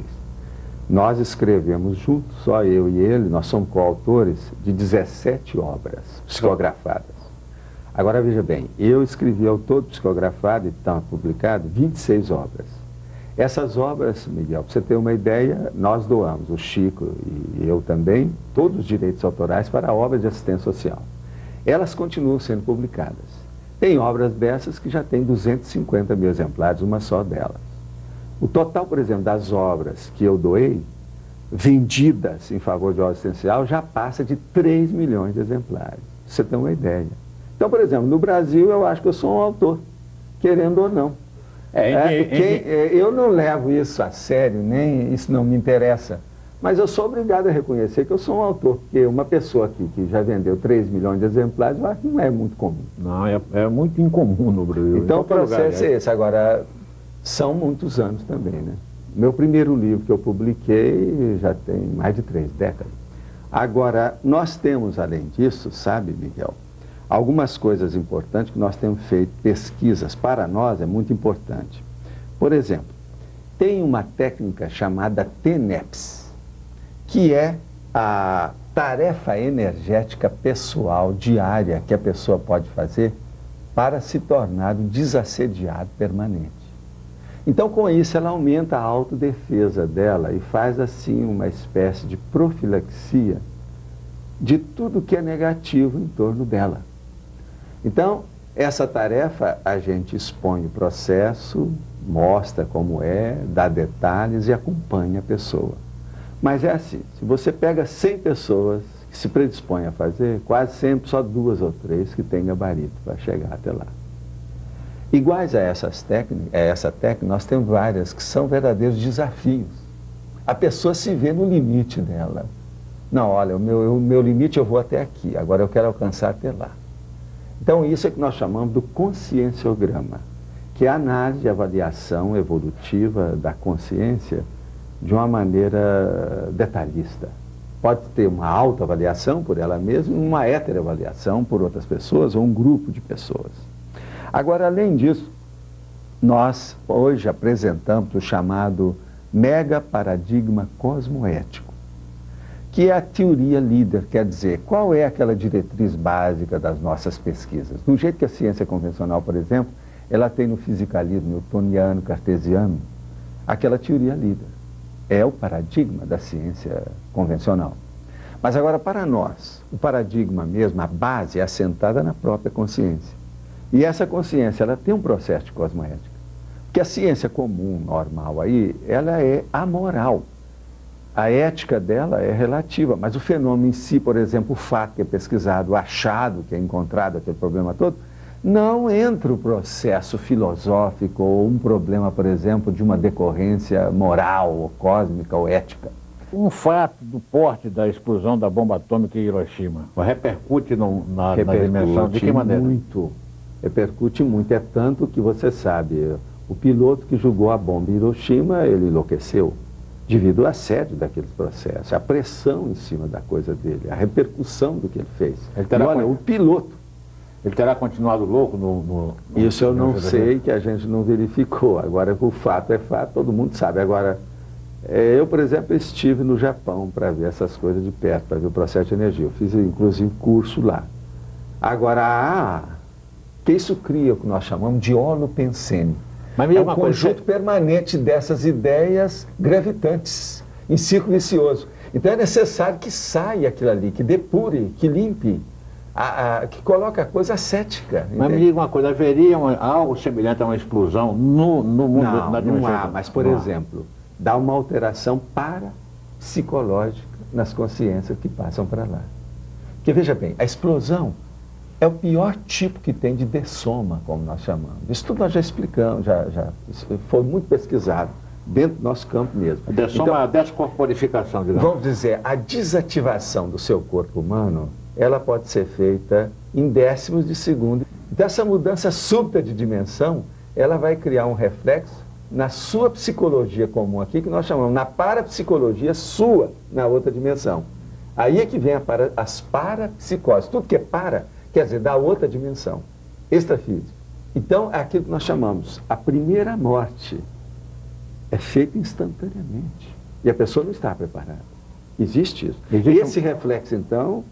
Nós escrevemos juntos, só eu e ele, nós somos coautores de 17 obras psicografadas. Agora veja bem, eu escrevi ao todo psicografado e estão publicadas 26 obras. Essas obras, Miguel, para você ter uma ideia, nós doamos, o Chico e eu também, todos os direitos autorais para obras de assistência social. Elas continuam sendo publicadas. Tem obras dessas que já tem 250 mil exemplares, uma só delas. O total, por exemplo, das obras que eu doei, vendidas em favor de obra assistencial, já passa de 3 milhões de exemplares. Você tem uma ideia. Então, por exemplo, no Brasil eu acho que eu sou um autor, querendo ou não. Eu não levo isso a sério, nem isso não me interessa. Mas eu sou obrigado a reconhecer que eu sou um autor, porque uma pessoa aqui que já vendeu 3 milhões de exemplares, eu acho que não é muito comum. Não, é muito incomum no Brasil. Então o processo é esse. Agora, são muitos anos também, né? Meu primeiro livro que eu publiquei já tem mais de 3 décadas. Agora, nós temos, além disso, sabe, Miguel, algumas coisas importantes que nós temos feito, pesquisas, para nós é muito importante. Por exemplo, tem uma técnica chamada TENEPS, que é a tarefa energética pessoal diária que a pessoa pode fazer para se tornar um desassediado permanente. Então, com isso, ela aumenta a autodefesa dela e faz, assim, uma espécie de profilaxia de tudo que é negativo em torno dela. Então, essa tarefa, a gente expõe o processo, mostra como é, dá detalhes e acompanha a pessoa. Mas é assim, se você pega 100 pessoas que se predispõem a fazer, quase sempre só 2 ou 3 que têm gabarito para chegar até lá. Iguais a essa técnica, nós temos várias que são verdadeiros desafios. A pessoa se vê no limite dela. Não, olha, o meu limite eu vou até aqui, agora eu quero alcançar até lá. Então isso é que nós chamamos do conscienciograma, que é a análise e avaliação evolutiva da consciência de uma maneira detalhista. Pode ter uma autoavaliação por ela mesma, uma heteroavaliação por outras pessoas ou um grupo de pessoas. Agora, além disso, nós hoje apresentamos o chamado mega paradigma cosmoético, que é a teoria líder, quer dizer, qual é aquela diretriz básica das nossas pesquisas. Do jeito que a ciência convencional, por exemplo, ela tem no fisicalismo newtoniano, cartesiano, aquela teoria líder. É o paradigma da ciência convencional. Mas agora, para nós, o paradigma mesmo, a base é assentada na própria consciência. E essa consciência, ela tem um processo de cosmoética. Porque a ciência comum, normal aí, ela é amoral. A ética dela é relativa, mas o fenômeno em si, por exemplo, o fato que é pesquisado, o achado que é encontrado, aquele problema todo, não entra o processo filosófico ou um problema, por exemplo, de uma decorrência moral, ou cósmica ou ética. Um fato do porte da explosão da bomba atômica em Hiroshima repercute na dimensão de que maneira? Repercute muito, é tanto que você sabe, o piloto que jogou a bomba em Hiroshima, ele enlouqueceu devido ao assédio daqueles processos, a pressão em cima da coisa dele, a repercussão do que ele fez. O piloto. Ele terá continuado louco Isso eu não sei, que a gente não verificou. Agora, o fato é fato, todo mundo sabe. Agora, eu, por exemplo, estive no Japão para ver essas coisas de perto, para ver o processo de energia. Eu fiz, inclusive, curso lá. Agora, que isso cria o que nós chamamos de holopensene. É um conjunto permanente dessas ideias gravitantes, em círculo vicioso. Então é necessário que saia aquilo ali, que depure, que limpe, que coloque a coisa ascética. Mas me diga uma coisa, haveria algo semelhante a uma explosão no mundo da dimensão? Não há, mas, por exemplo, dá uma alteração parapsicológica nas consciências que passam para lá. Porque, veja bem, a explosão é o pior tipo que tem de dessoma, como nós chamamos. Isso tudo nós já explicamos, isso foi muito pesquisado, dentro do nosso campo mesmo. A dessoma é a descorporificação, digamos. Vamos dizer, a desativação do seu corpo humano, ela pode ser feita em décimos de segundo. Então, essa mudança súbita de dimensão, ela vai criar um reflexo na sua psicologia comum aqui, que nós chamamos na parapsicologia sua, na outra dimensão. Aí é que vem as parapsicoses. Tudo que é para, quer dizer, da outra dimensão, extrafísica. Então, é aquilo que nós chamamos, a primeira morte é feita instantaneamente. E a pessoa não está preparada. Existe isso. Esse reflexo, então...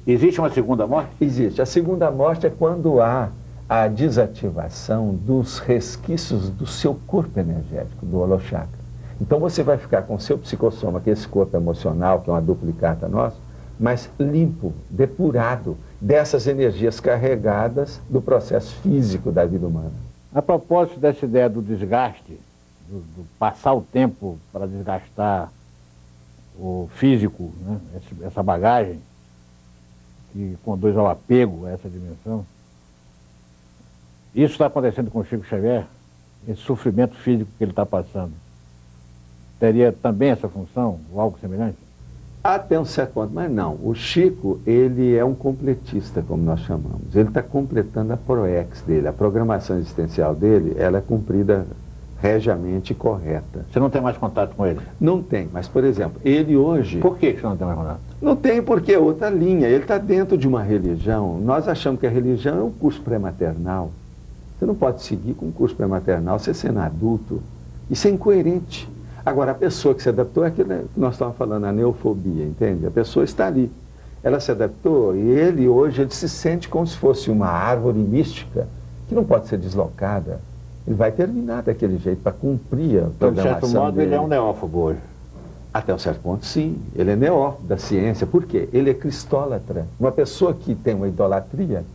Existe uma segunda morte? Existe. A segunda morte é quando há a desativação dos resquícios do seu corpo energético, do holochakra. Então você vai ficar com o seu psicossoma, que é esse corpo emocional, que é uma duplicata nossa, mas limpo, depurado dessas energias carregadas do processo físico da vida humana. A propósito dessa ideia do desgaste, do passar o tempo para desgastar o físico, né, essa bagagem, que conduz ao apego a essa dimensão. Isso está acontecendo com o Chico Xavier, esse sofrimento físico que ele está passando. Teria também essa função, ou algo semelhante? Até um certo ponto, mas não. O Chico, ele é um completista, como nós chamamos. Ele está completando a ProEx dele, a programação existencial dele, ela é cumprida regiamente correta. Você não tem mais contato com ele? Não tem, mas, por exemplo, ele hoje... Por que você não tem mais contato? Não tem, porque é outra linha. Ele está dentro de uma religião. Nós achamos que a religião é um curso pré-maternal. Você não pode seguir com um curso pré-maternal, você sendo adulto. Isso é incoerente. Agora, a pessoa que se adaptou é aquilo que nós estávamos falando, a neofobia, entende? A pessoa está ali. Ela se adaptou e ele, hoje, ele se sente como se fosse uma árvore mística que não pode ser deslocada. Ele vai terminar daquele jeito para cumprir a Então, de certo programação modo, dele. ele é um neófago hoje. Até um certo ponto, sim. Ele é neófito da ciência. Por quê? Ele é cristólatra. Uma pessoa que tem uma idolatria,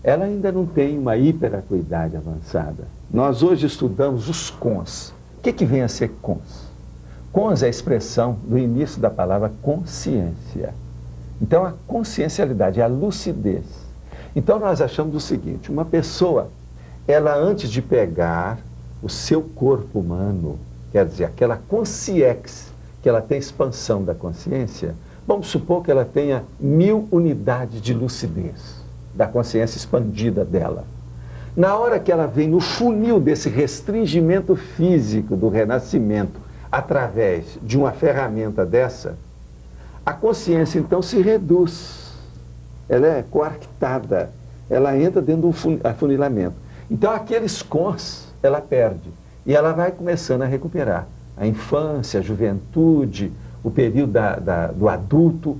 ela ainda não tem uma hiperacuidade avançada. Nós hoje estudamos os cons. O que vem a ser cons? Cons é a expressão do início da palavra consciência. Então, a consciencialidade é a lucidez. Então, nós achamos o seguinte, uma pessoa, ela antes de pegar o seu corpo humano, quer dizer, aquela consciex, que ela tem expansão da consciência, vamos supor que ela tenha 1000 unidades de lucidez, da consciência expandida dela. Na hora que ela vem no funil desse restringimento físico do renascimento, através de uma ferramenta dessa, a consciência então se reduz, ela é coartada, ela entra dentro do afunilamento. Então aqueles cons ela perde e ela vai começando a recuperar. A infância, a juventude, o período do adulto,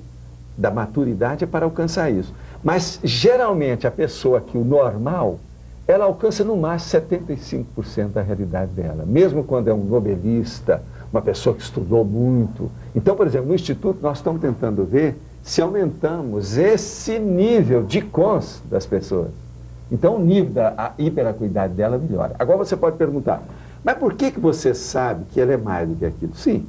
da maturidade é para alcançar isso. Mas geralmente a pessoa que o normal, ela alcança no máximo 75% da realidade dela, mesmo quando é um nobelista, uma pessoa que estudou muito. Então, por exemplo, no Instituto nós estamos tentando ver se aumentamos esse nível de cons das pessoas. Então o nível da hiperacuidade dela melhora. Agora você pode perguntar, mas por que você sabe que ela é mais do que aquilo? Sim,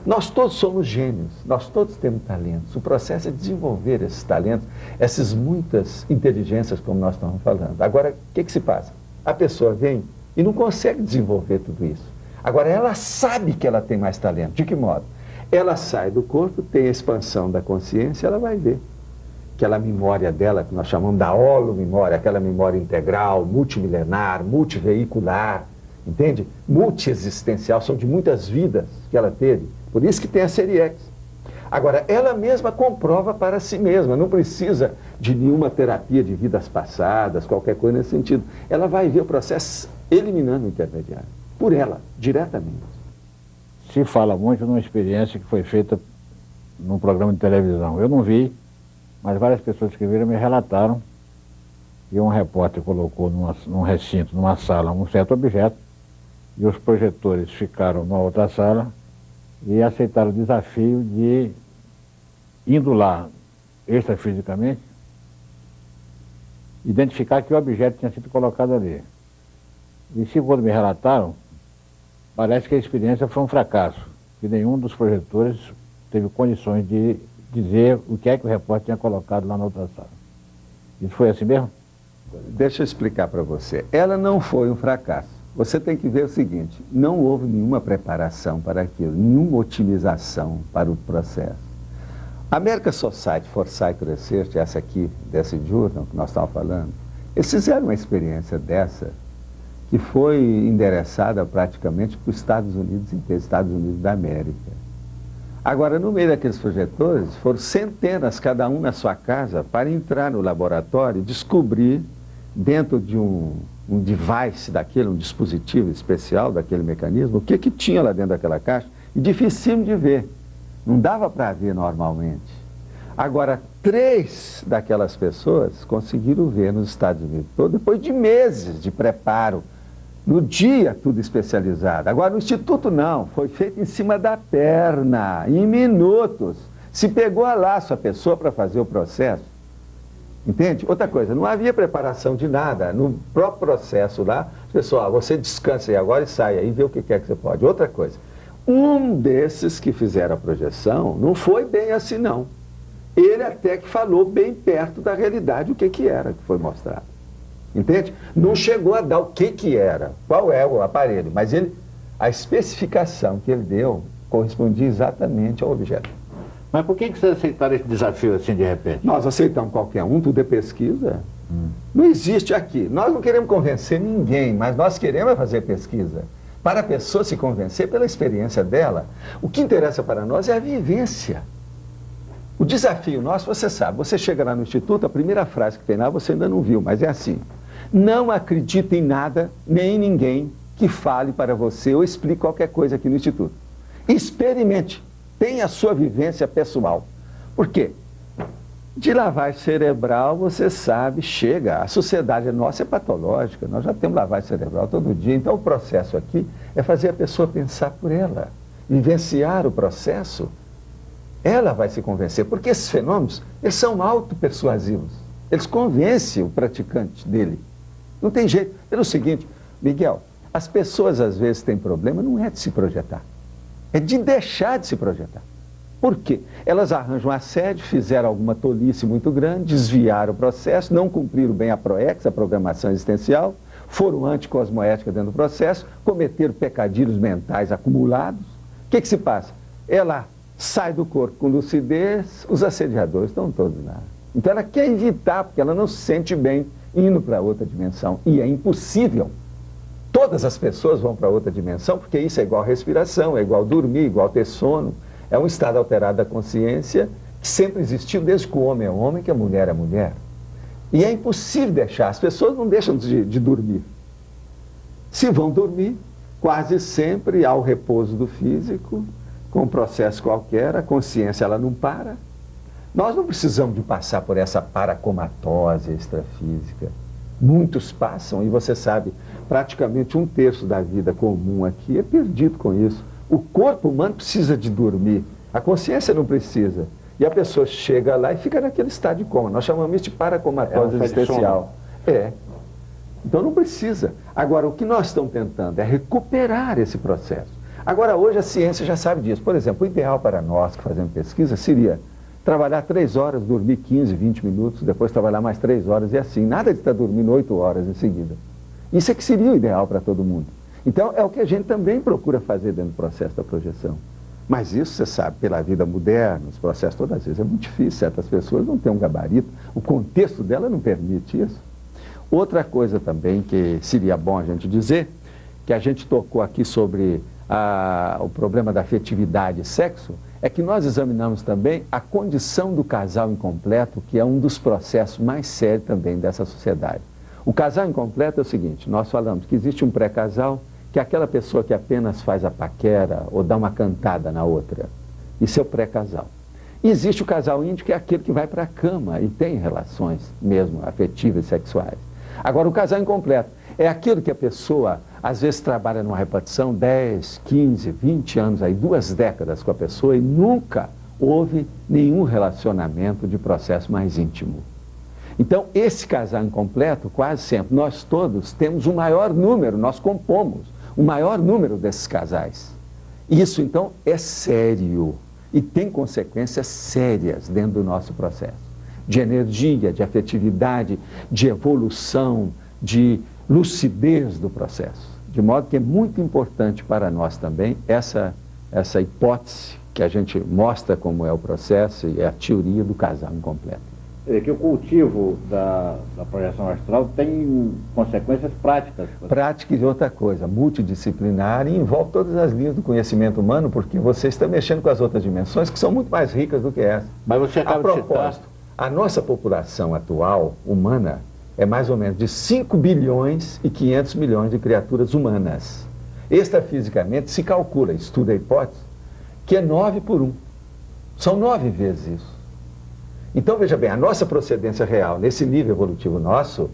nós todos somos gênios, nós todos temos talentos. O processo é desenvolver esses talentos, essas muitas inteligências, como nós estamos falando. Agora, o que se passa? A pessoa vem e não consegue desenvolver tudo isso. Agora, ela sabe que ela tem mais talento. De que modo? Ela sai do corpo, tem a expansão da consciência, ela vai ver. Aquela memória dela, que nós chamamos da holomemória, aquela memória integral, multimilenar, multiveicular, entende? Multiexistencial, são de muitas vidas que ela teve. Por isso que tem a série X. Agora, ela mesma comprova para si mesma, não precisa de nenhuma terapia de vidas passadas, qualquer coisa nesse sentido. Ela vai ver o processo eliminando o intermediário, por ela, diretamente. Se fala muito numa experiência que foi feita num programa de televisão. Eu não vi, mas várias pessoas que viram me relataram que um repórter colocou num recinto, numa sala, um certo objeto, e os projetores ficaram numa outra sala e aceitaram o desafio de, indo lá extrafisicamente, identificar que o objeto tinha sido colocado ali. E segundo me relataram, parece que a experiência foi um fracasso, que nenhum dos projetores teve condições de dizer o que é que o repórter tinha colocado lá na outra sala. Isso foi assim mesmo? Deixa eu explicar para você. Ela não foi um fracasso. Você tem que ver o seguinte, não houve nenhuma preparação para aquilo, nenhuma otimização para o processo. A American Society for Psychic Research, essa aqui, desse journal que nós estávamos falando, eles fizeram uma experiência dessa que foi endereçada praticamente para os Estados Unidos inteiros, Estados Unidos da América. Agora, no meio daqueles projetores, foram centenas, cada um na sua casa, para entrar no laboratório e descobrir, dentro de um device daquele, um dispositivo especial daquele mecanismo, o que tinha lá dentro daquela caixa, e dificílimo de ver. Não dava para ver normalmente. Agora, 3 daquelas pessoas conseguiram ver nos Estados Unidos, depois de meses de preparo, no dia tudo especializado. Agora, no Instituto não, foi feito em cima da perna, em minutos. Se pegou a laço a pessoa para fazer o processo. Entende? Outra coisa, não havia preparação de nada. No próprio processo lá, pessoal, você descansa aí agora e sai aí e vê o que quer que você pode. Outra coisa, um desses que fizeram a projeção não foi bem assim não. Ele até que falou bem perto da realidade o que era que foi mostrado. Entende? Não chegou a dar o que era, qual é o aparelho, mas a especificação que ele deu correspondia exatamente ao objeto. Mas por que vocês aceitaram esse desafio assim de repente? Nós aceitamos qualquer um, tudo é pesquisa. Não existe aqui. Nós não queremos convencer ninguém, mas nós queremos fazer pesquisa. Para a pessoa se convencer pela experiência dela, o que interessa para nós é a vivência. O desafio nosso, você sabe, você chega lá no Instituto, a primeira frase que tem lá você ainda não viu, mas é assim. Não acredite em nada, nem em ninguém que fale para você ou explique qualquer coisa aqui no Instituto. Experimente, tenha a sua vivência pessoal. Por quê? De lavagem cerebral, você sabe, chega. A sociedade nossa é patológica, nós já temos lavagem cerebral todo dia. Então, o processo aqui é fazer a pessoa pensar por ela, vivenciar o processo. Ela vai se convencer, porque esses fenômenos, eles são autopersuasivos. Eles convencem o praticante dele. Não tem jeito. Pelo seguinte, Miguel, as pessoas às vezes têm problema, não é de se projetar, é de deixar de se projetar. Por quê? Elas arranjam assédio, fizeram alguma tolice muito grande, desviaram o processo, não cumpriram bem a PROEX, a programação existencial, foram anticosmoéticas dentro do processo, cometeram pecadilhos mentais acumulados. O que se passa? Ela sai do corpo com lucidez, os assediadores estão todos lá. Então ela quer evitar, porque ela não se sente bem indo para outra dimensão. E é impossível. Todas as pessoas vão para outra dimensão, porque isso é igual respiração, é igual dormir, igual ter sono. É um estado alterado da consciência que sempre existiu desde que o homem é homem, que a mulher é mulher. E é impossível deixar, as pessoas não deixam de dormir. Se vão dormir, quase sempre há o repouso do físico, com um processo qualquer, a consciência ela não para. Nós não precisamos de passar por essa paracomatose extrafísica. Muitos passam, e você sabe, praticamente 1/3 da vida comum aqui é perdido com isso. O corpo humano precisa de dormir, a consciência não precisa. E a pessoa chega lá e fica naquele estado de coma. Nós chamamos isso de paracomatose existencial. É. Então não precisa. Agora, o que nós estamos tentando é recuperar esse processo. Agora, hoje a ciência já sabe disso. Por exemplo, o ideal para nós que fazemos pesquisa seria trabalhar 3 horas, dormir 15, 20 minutos, depois trabalhar mais 3 horas e assim. Nada de estar dormindo 8 horas em seguida. Isso é que seria o ideal para todo mundo. Então, é o que a gente também procura fazer dentro do processo da projeção. Mas isso, você sabe, pela vida moderna, os processos todas as vezes é muito difícil. Certas pessoas não têm um gabarito, o contexto dela não permite isso. Outra coisa também que seria bom a gente dizer, que a gente tocou aqui sobre o problema da afetividade e sexo, é que nós examinamos também a condição do casal incompleto, que é um dos processos mais sérios também dessa sociedade. O casal incompleto é o seguinte, nós falamos que existe um pré-casal, que é aquela pessoa que apenas faz a paquera ou dá uma cantada na outra. Isso é o pré-casal. E existe o casal íntimo, que é aquele que vai para a cama e tem relações mesmo afetivas e sexuais. Agora, o casal incompleto é aquilo que a pessoa, às vezes, trabalha numa repartição 10, 15, 20 anos, aí 2 décadas com a pessoa e nunca houve nenhum relacionamento de processo mais íntimo. Então, esse casal incompleto, quase sempre, nós todos temos um maior número, nós compomos o maior número desses casais. Isso, então, é sério e tem consequências sérias dentro do nosso processo. De energia, de afetividade, de evolução, de lucidez do processo. De modo que é muito importante para nós também essa hipótese que a gente mostra como é o processo e é a teoria do casal incompleto. É que o cultivo da projeção astral tem consequências práticas. Práticas e outra coisa, multidisciplinar, e envolve todas as linhas do conhecimento humano, porque você está mexendo com as outras dimensões que são muito mais ricas do que essa. Mas você acaba de citar... A nossa população atual, humana, é mais ou menos de 5 bilhões e 500 milhões de criaturas humanas. Extrafisicamente se calcula, estuda a hipótese, que é 9 por 1. São 9 vezes isso. Então, veja bem, a nossa procedência real, nesse nível evolutivo nosso,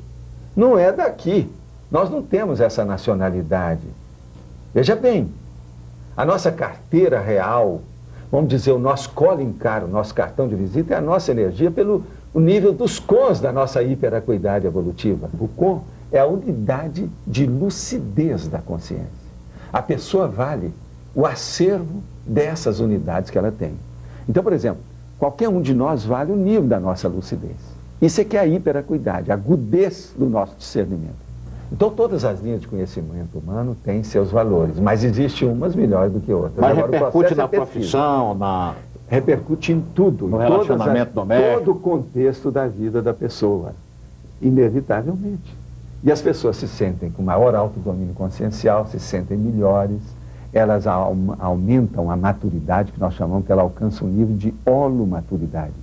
não é daqui. Nós não temos essa nacionalidade. Veja bem, a nossa carteira real, vamos dizer, o nosso calling card, o nosso cartão de visita, é a nossa energia pelo o nível dos cons da nossa hiperacuidade evolutiva. O con é a unidade de lucidez da consciência. A pessoa vale o acervo dessas unidades que ela tem. Então, por exemplo, qualquer um de nós vale o nível da nossa lucidez. Isso é que é a hiperacuidade, a agudez do nosso discernimento. Então, todas as linhas de conhecimento humano têm seus valores, mas existem umas melhores do que outras. Mas agora, repercute na profissão, repercute em tudo, no relacionamento doméstico. Todo o contexto da vida da pessoa, inevitavelmente. E as pessoas se sentem com maior autodomínio consciencial, se sentem melhores, elas aumentam a maturidade, que nós chamamos que ela alcança um nível de holomaturidade.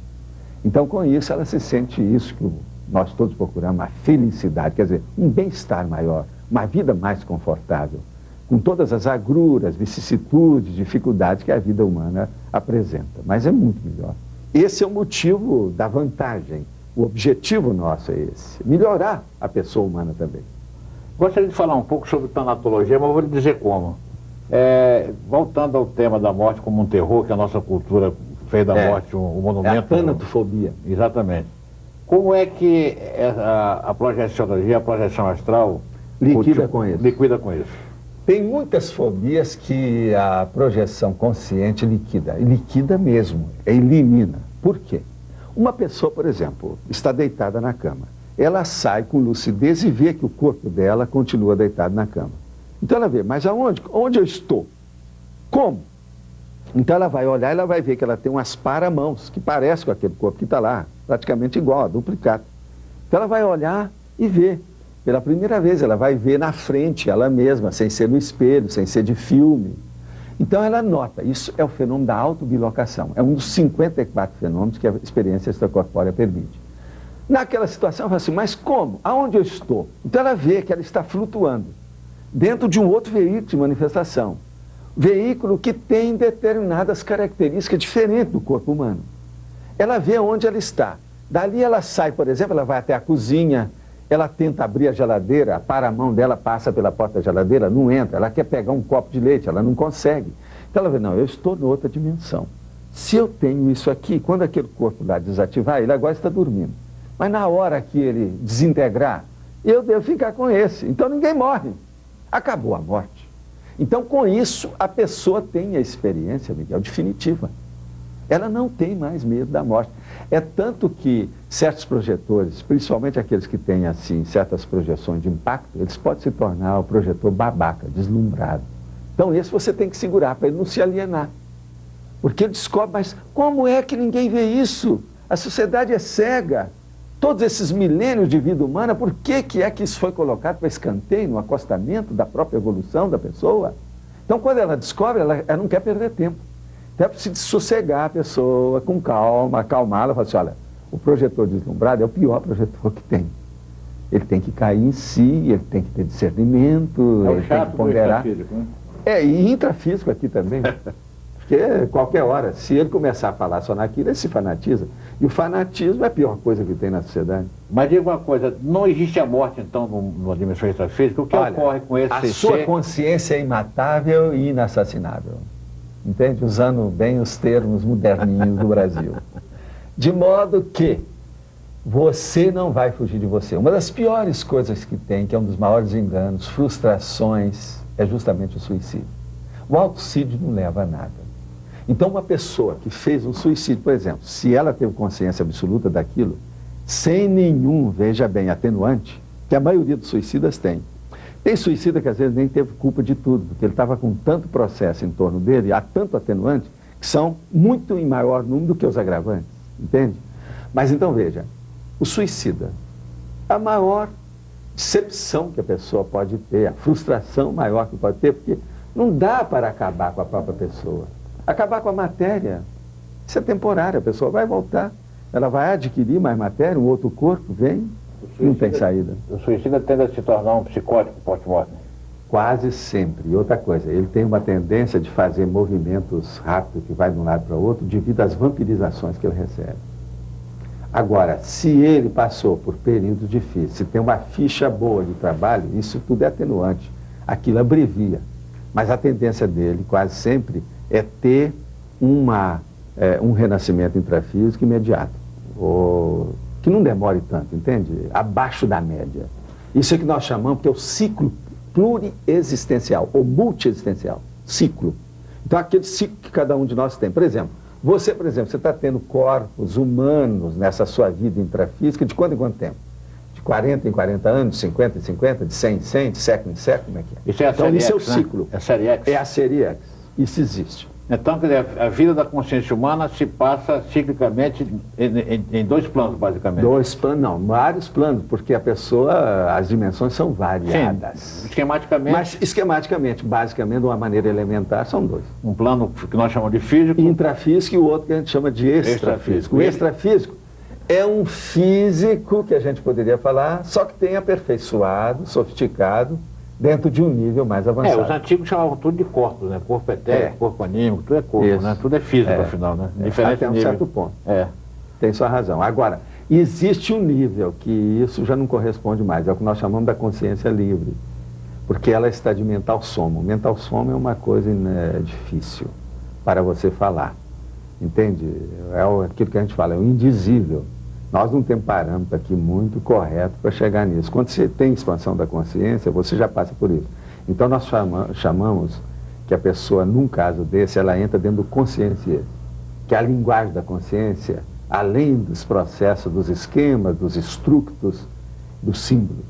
Então, com isso, ela se sente isso que nós todos procuramos, a felicidade, quer dizer, um bem-estar maior, uma vida mais confortável, com todas as agruras, vicissitudes, dificuldades que a vida humana apresenta. Mas é muito melhor. esse é o motivo da vantagem. O objetivo nosso é esse, melhorar a pessoa humana também. Gostaria de falar um pouco sobre tanatologia, mas vou lhe dizer como. Voltando ao tema da morte como um terror, que a nossa cultura fez da morte um monumento. É a tanatofobia. Exatamente. Como é que a projeciologia, a projeção astral... Liquida com isso. Tem muitas fobias que a projeção consciente liquida. E liquida mesmo, elimina. Por quê? Uma pessoa, por exemplo, está deitada na cama. Ela sai com lucidez e vê que o corpo dela continua deitado na cama. Então ela vê, mas aonde? Onde eu estou? Como? Então ela vai olhar e ela vai ver que ela tem umas paramãos que parecem com aquele corpo que está lá, praticamente igual, duplicado. Então ela vai olhar e ver. Pela primeira vez ela vai ver na frente ela mesma, sem ser no espelho, sem ser de filme. Então ela nota, isso é o fenômeno da autobilocação. É um dos 54 fenômenos que a experiência extracorpórea permite. Naquela situação, ela fala assim, mas como? Aonde eu estou? Então ela vê que ela está flutuando dentro de um outro veículo de manifestação. Veículo que tem determinadas características diferentes do corpo humano. Ela vê onde ela está. Dali ela sai, por exemplo, ela vai até a cozinha, ela tenta abrir a geladeira, a paramão dela passa pela porta da geladeira, não entra, ela quer pegar um copo de leite, ela não consegue. Então ela vê, não, eu estou em outra dimensão. Se eu tenho isso aqui, quando aquele corpo lá desativar, ele agora está dormindo. Mas na hora que ele desintegrar, eu devo ficar com esse. Então ninguém morre. Acabou a morte. Então com isso a pessoa tem a experiência, Miguel, definitiva. Ela não tem mais medo da morte. É tanto que certos projetores, principalmente aqueles que têm assim certas projeções de impacto, eles podem se tornar o projetor babaca, deslumbrado. Então esse você tem que segurar para ele não se alienar. Porque ele descobre, mas como é que ninguém vê isso? A sociedade é cega. Todos esses milênios de vida humana, por que é que isso foi colocado para escanteio, no acostamento da própria evolução da pessoa? Então quando ela descobre, ela não quer perder tempo. Então é preciso sossegar a pessoa, com calma, acalmá-la, falar assim, olha, o projetor deslumbrado é o pior projetor que tem. Ele tem que cair em si, ele tem que ter discernimento, ele tem que ponderar. Né? E intrafísico aqui também. Porque qualquer hora, se ele começar a falar só naquilo, ele se fanatiza. E o fanatismo é a pior coisa que tem na sociedade. Mas diga uma coisa, não existe a morte, então, numa dimensão extrafísica? O que ocorre com esse ser? A sua consciência é imatável e inassassinável. Entende? Usando bem os termos moderninhos do Brasil. De modo que você não vai fugir de você. Uma das piores coisas que tem, que é um dos maiores enganos, frustrações, é justamente o suicídio. O autossídio não leva a nada. Então uma pessoa que fez um suicídio, por exemplo, se ela teve consciência absoluta daquilo, sem nenhum, veja bem, atenuante, que a maioria dos suicidas tem. Tem suicida que às vezes nem teve culpa de tudo, porque ele estava com tanto processo em torno dele, há tanto atenuante, que são muito em maior número do que os agravantes, entende? Mas então veja, o suicida, a maior decepção que a pessoa pode ter, a frustração maior que pode ter, porque não dá para acabar com a própria pessoa. Acabar com a matéria, isso é temporário, a pessoa vai voltar, ela vai adquirir mais matéria, um outro corpo vem, não tem saída. O suicida tende a se tornar um psicótico pós-mortem? Quase sempre. E outra coisa, ele tem uma tendência de fazer movimentos rápidos, que vai de um lado para o outro, devido às vampirizações que ele recebe. Agora, se ele passou por períodos difíceis, se tem uma ficha boa de trabalho, isso tudo é atenuante. Aquilo abrevia. Mas a tendência dele, quase sempre, é ter um renascimento intrafísico imediato. Que não demore tanto, entende? Abaixo da média. Isso é que nós chamamos, que é o ciclo pluriexistencial, ou multiexistencial. Ciclo. Então, aquele ciclo que cada um de nós tem. Por exemplo, você está tendo corpos humanos nessa sua vida intrafísica de quanto em quanto tempo? De 40 em 40 anos, de 50 em 50, de 100 em 100, de século em século, como é que é? Isso é a então, série isso X, é o ciclo. Né? É a série X. É a série X. Isso existe. Então, quer dizer, a vida da consciência humana se passa ciclicamente em dois planos, basicamente. Dois planos, não, vários planos, porque a pessoa, as dimensões são variadas. Sim, esquematicamente. Mas esquematicamente, basicamente, de uma maneira elementar, são dois. Um plano que nós chamamos de físico. Intrafísico e o outro que a gente chama de extrafísico. O extrafísico é um físico que a gente poderia falar, só que tem aperfeiçoado, sofisticado, dentro de um nível mais avançado. Os antigos chamavam tudo de corpos, né? Corpo etérico, corpo anímico, tudo é corpo, Isso. né? Tudo é físico, afinal, né? Diferente até um nível. certo ponto. É. Tem sua razão. Agora, existe um nível que isso já não corresponde mais, é o que nós chamamos da consciência livre, porque ela está de mental soma. O mental soma é uma coisa difícil para você falar, entende? Aquilo que a gente fala, é o indizível. Nós não temos parâmetro aqui muito correto para chegar nisso. Quando você tem expansão da consciência, você já passa por isso. Então nós chamamos que a pessoa, num caso desse, ela entra dentro do consciência, que é a linguagem da consciência, além dos processos, dos esquemas, dos estrutos, dos símbolos.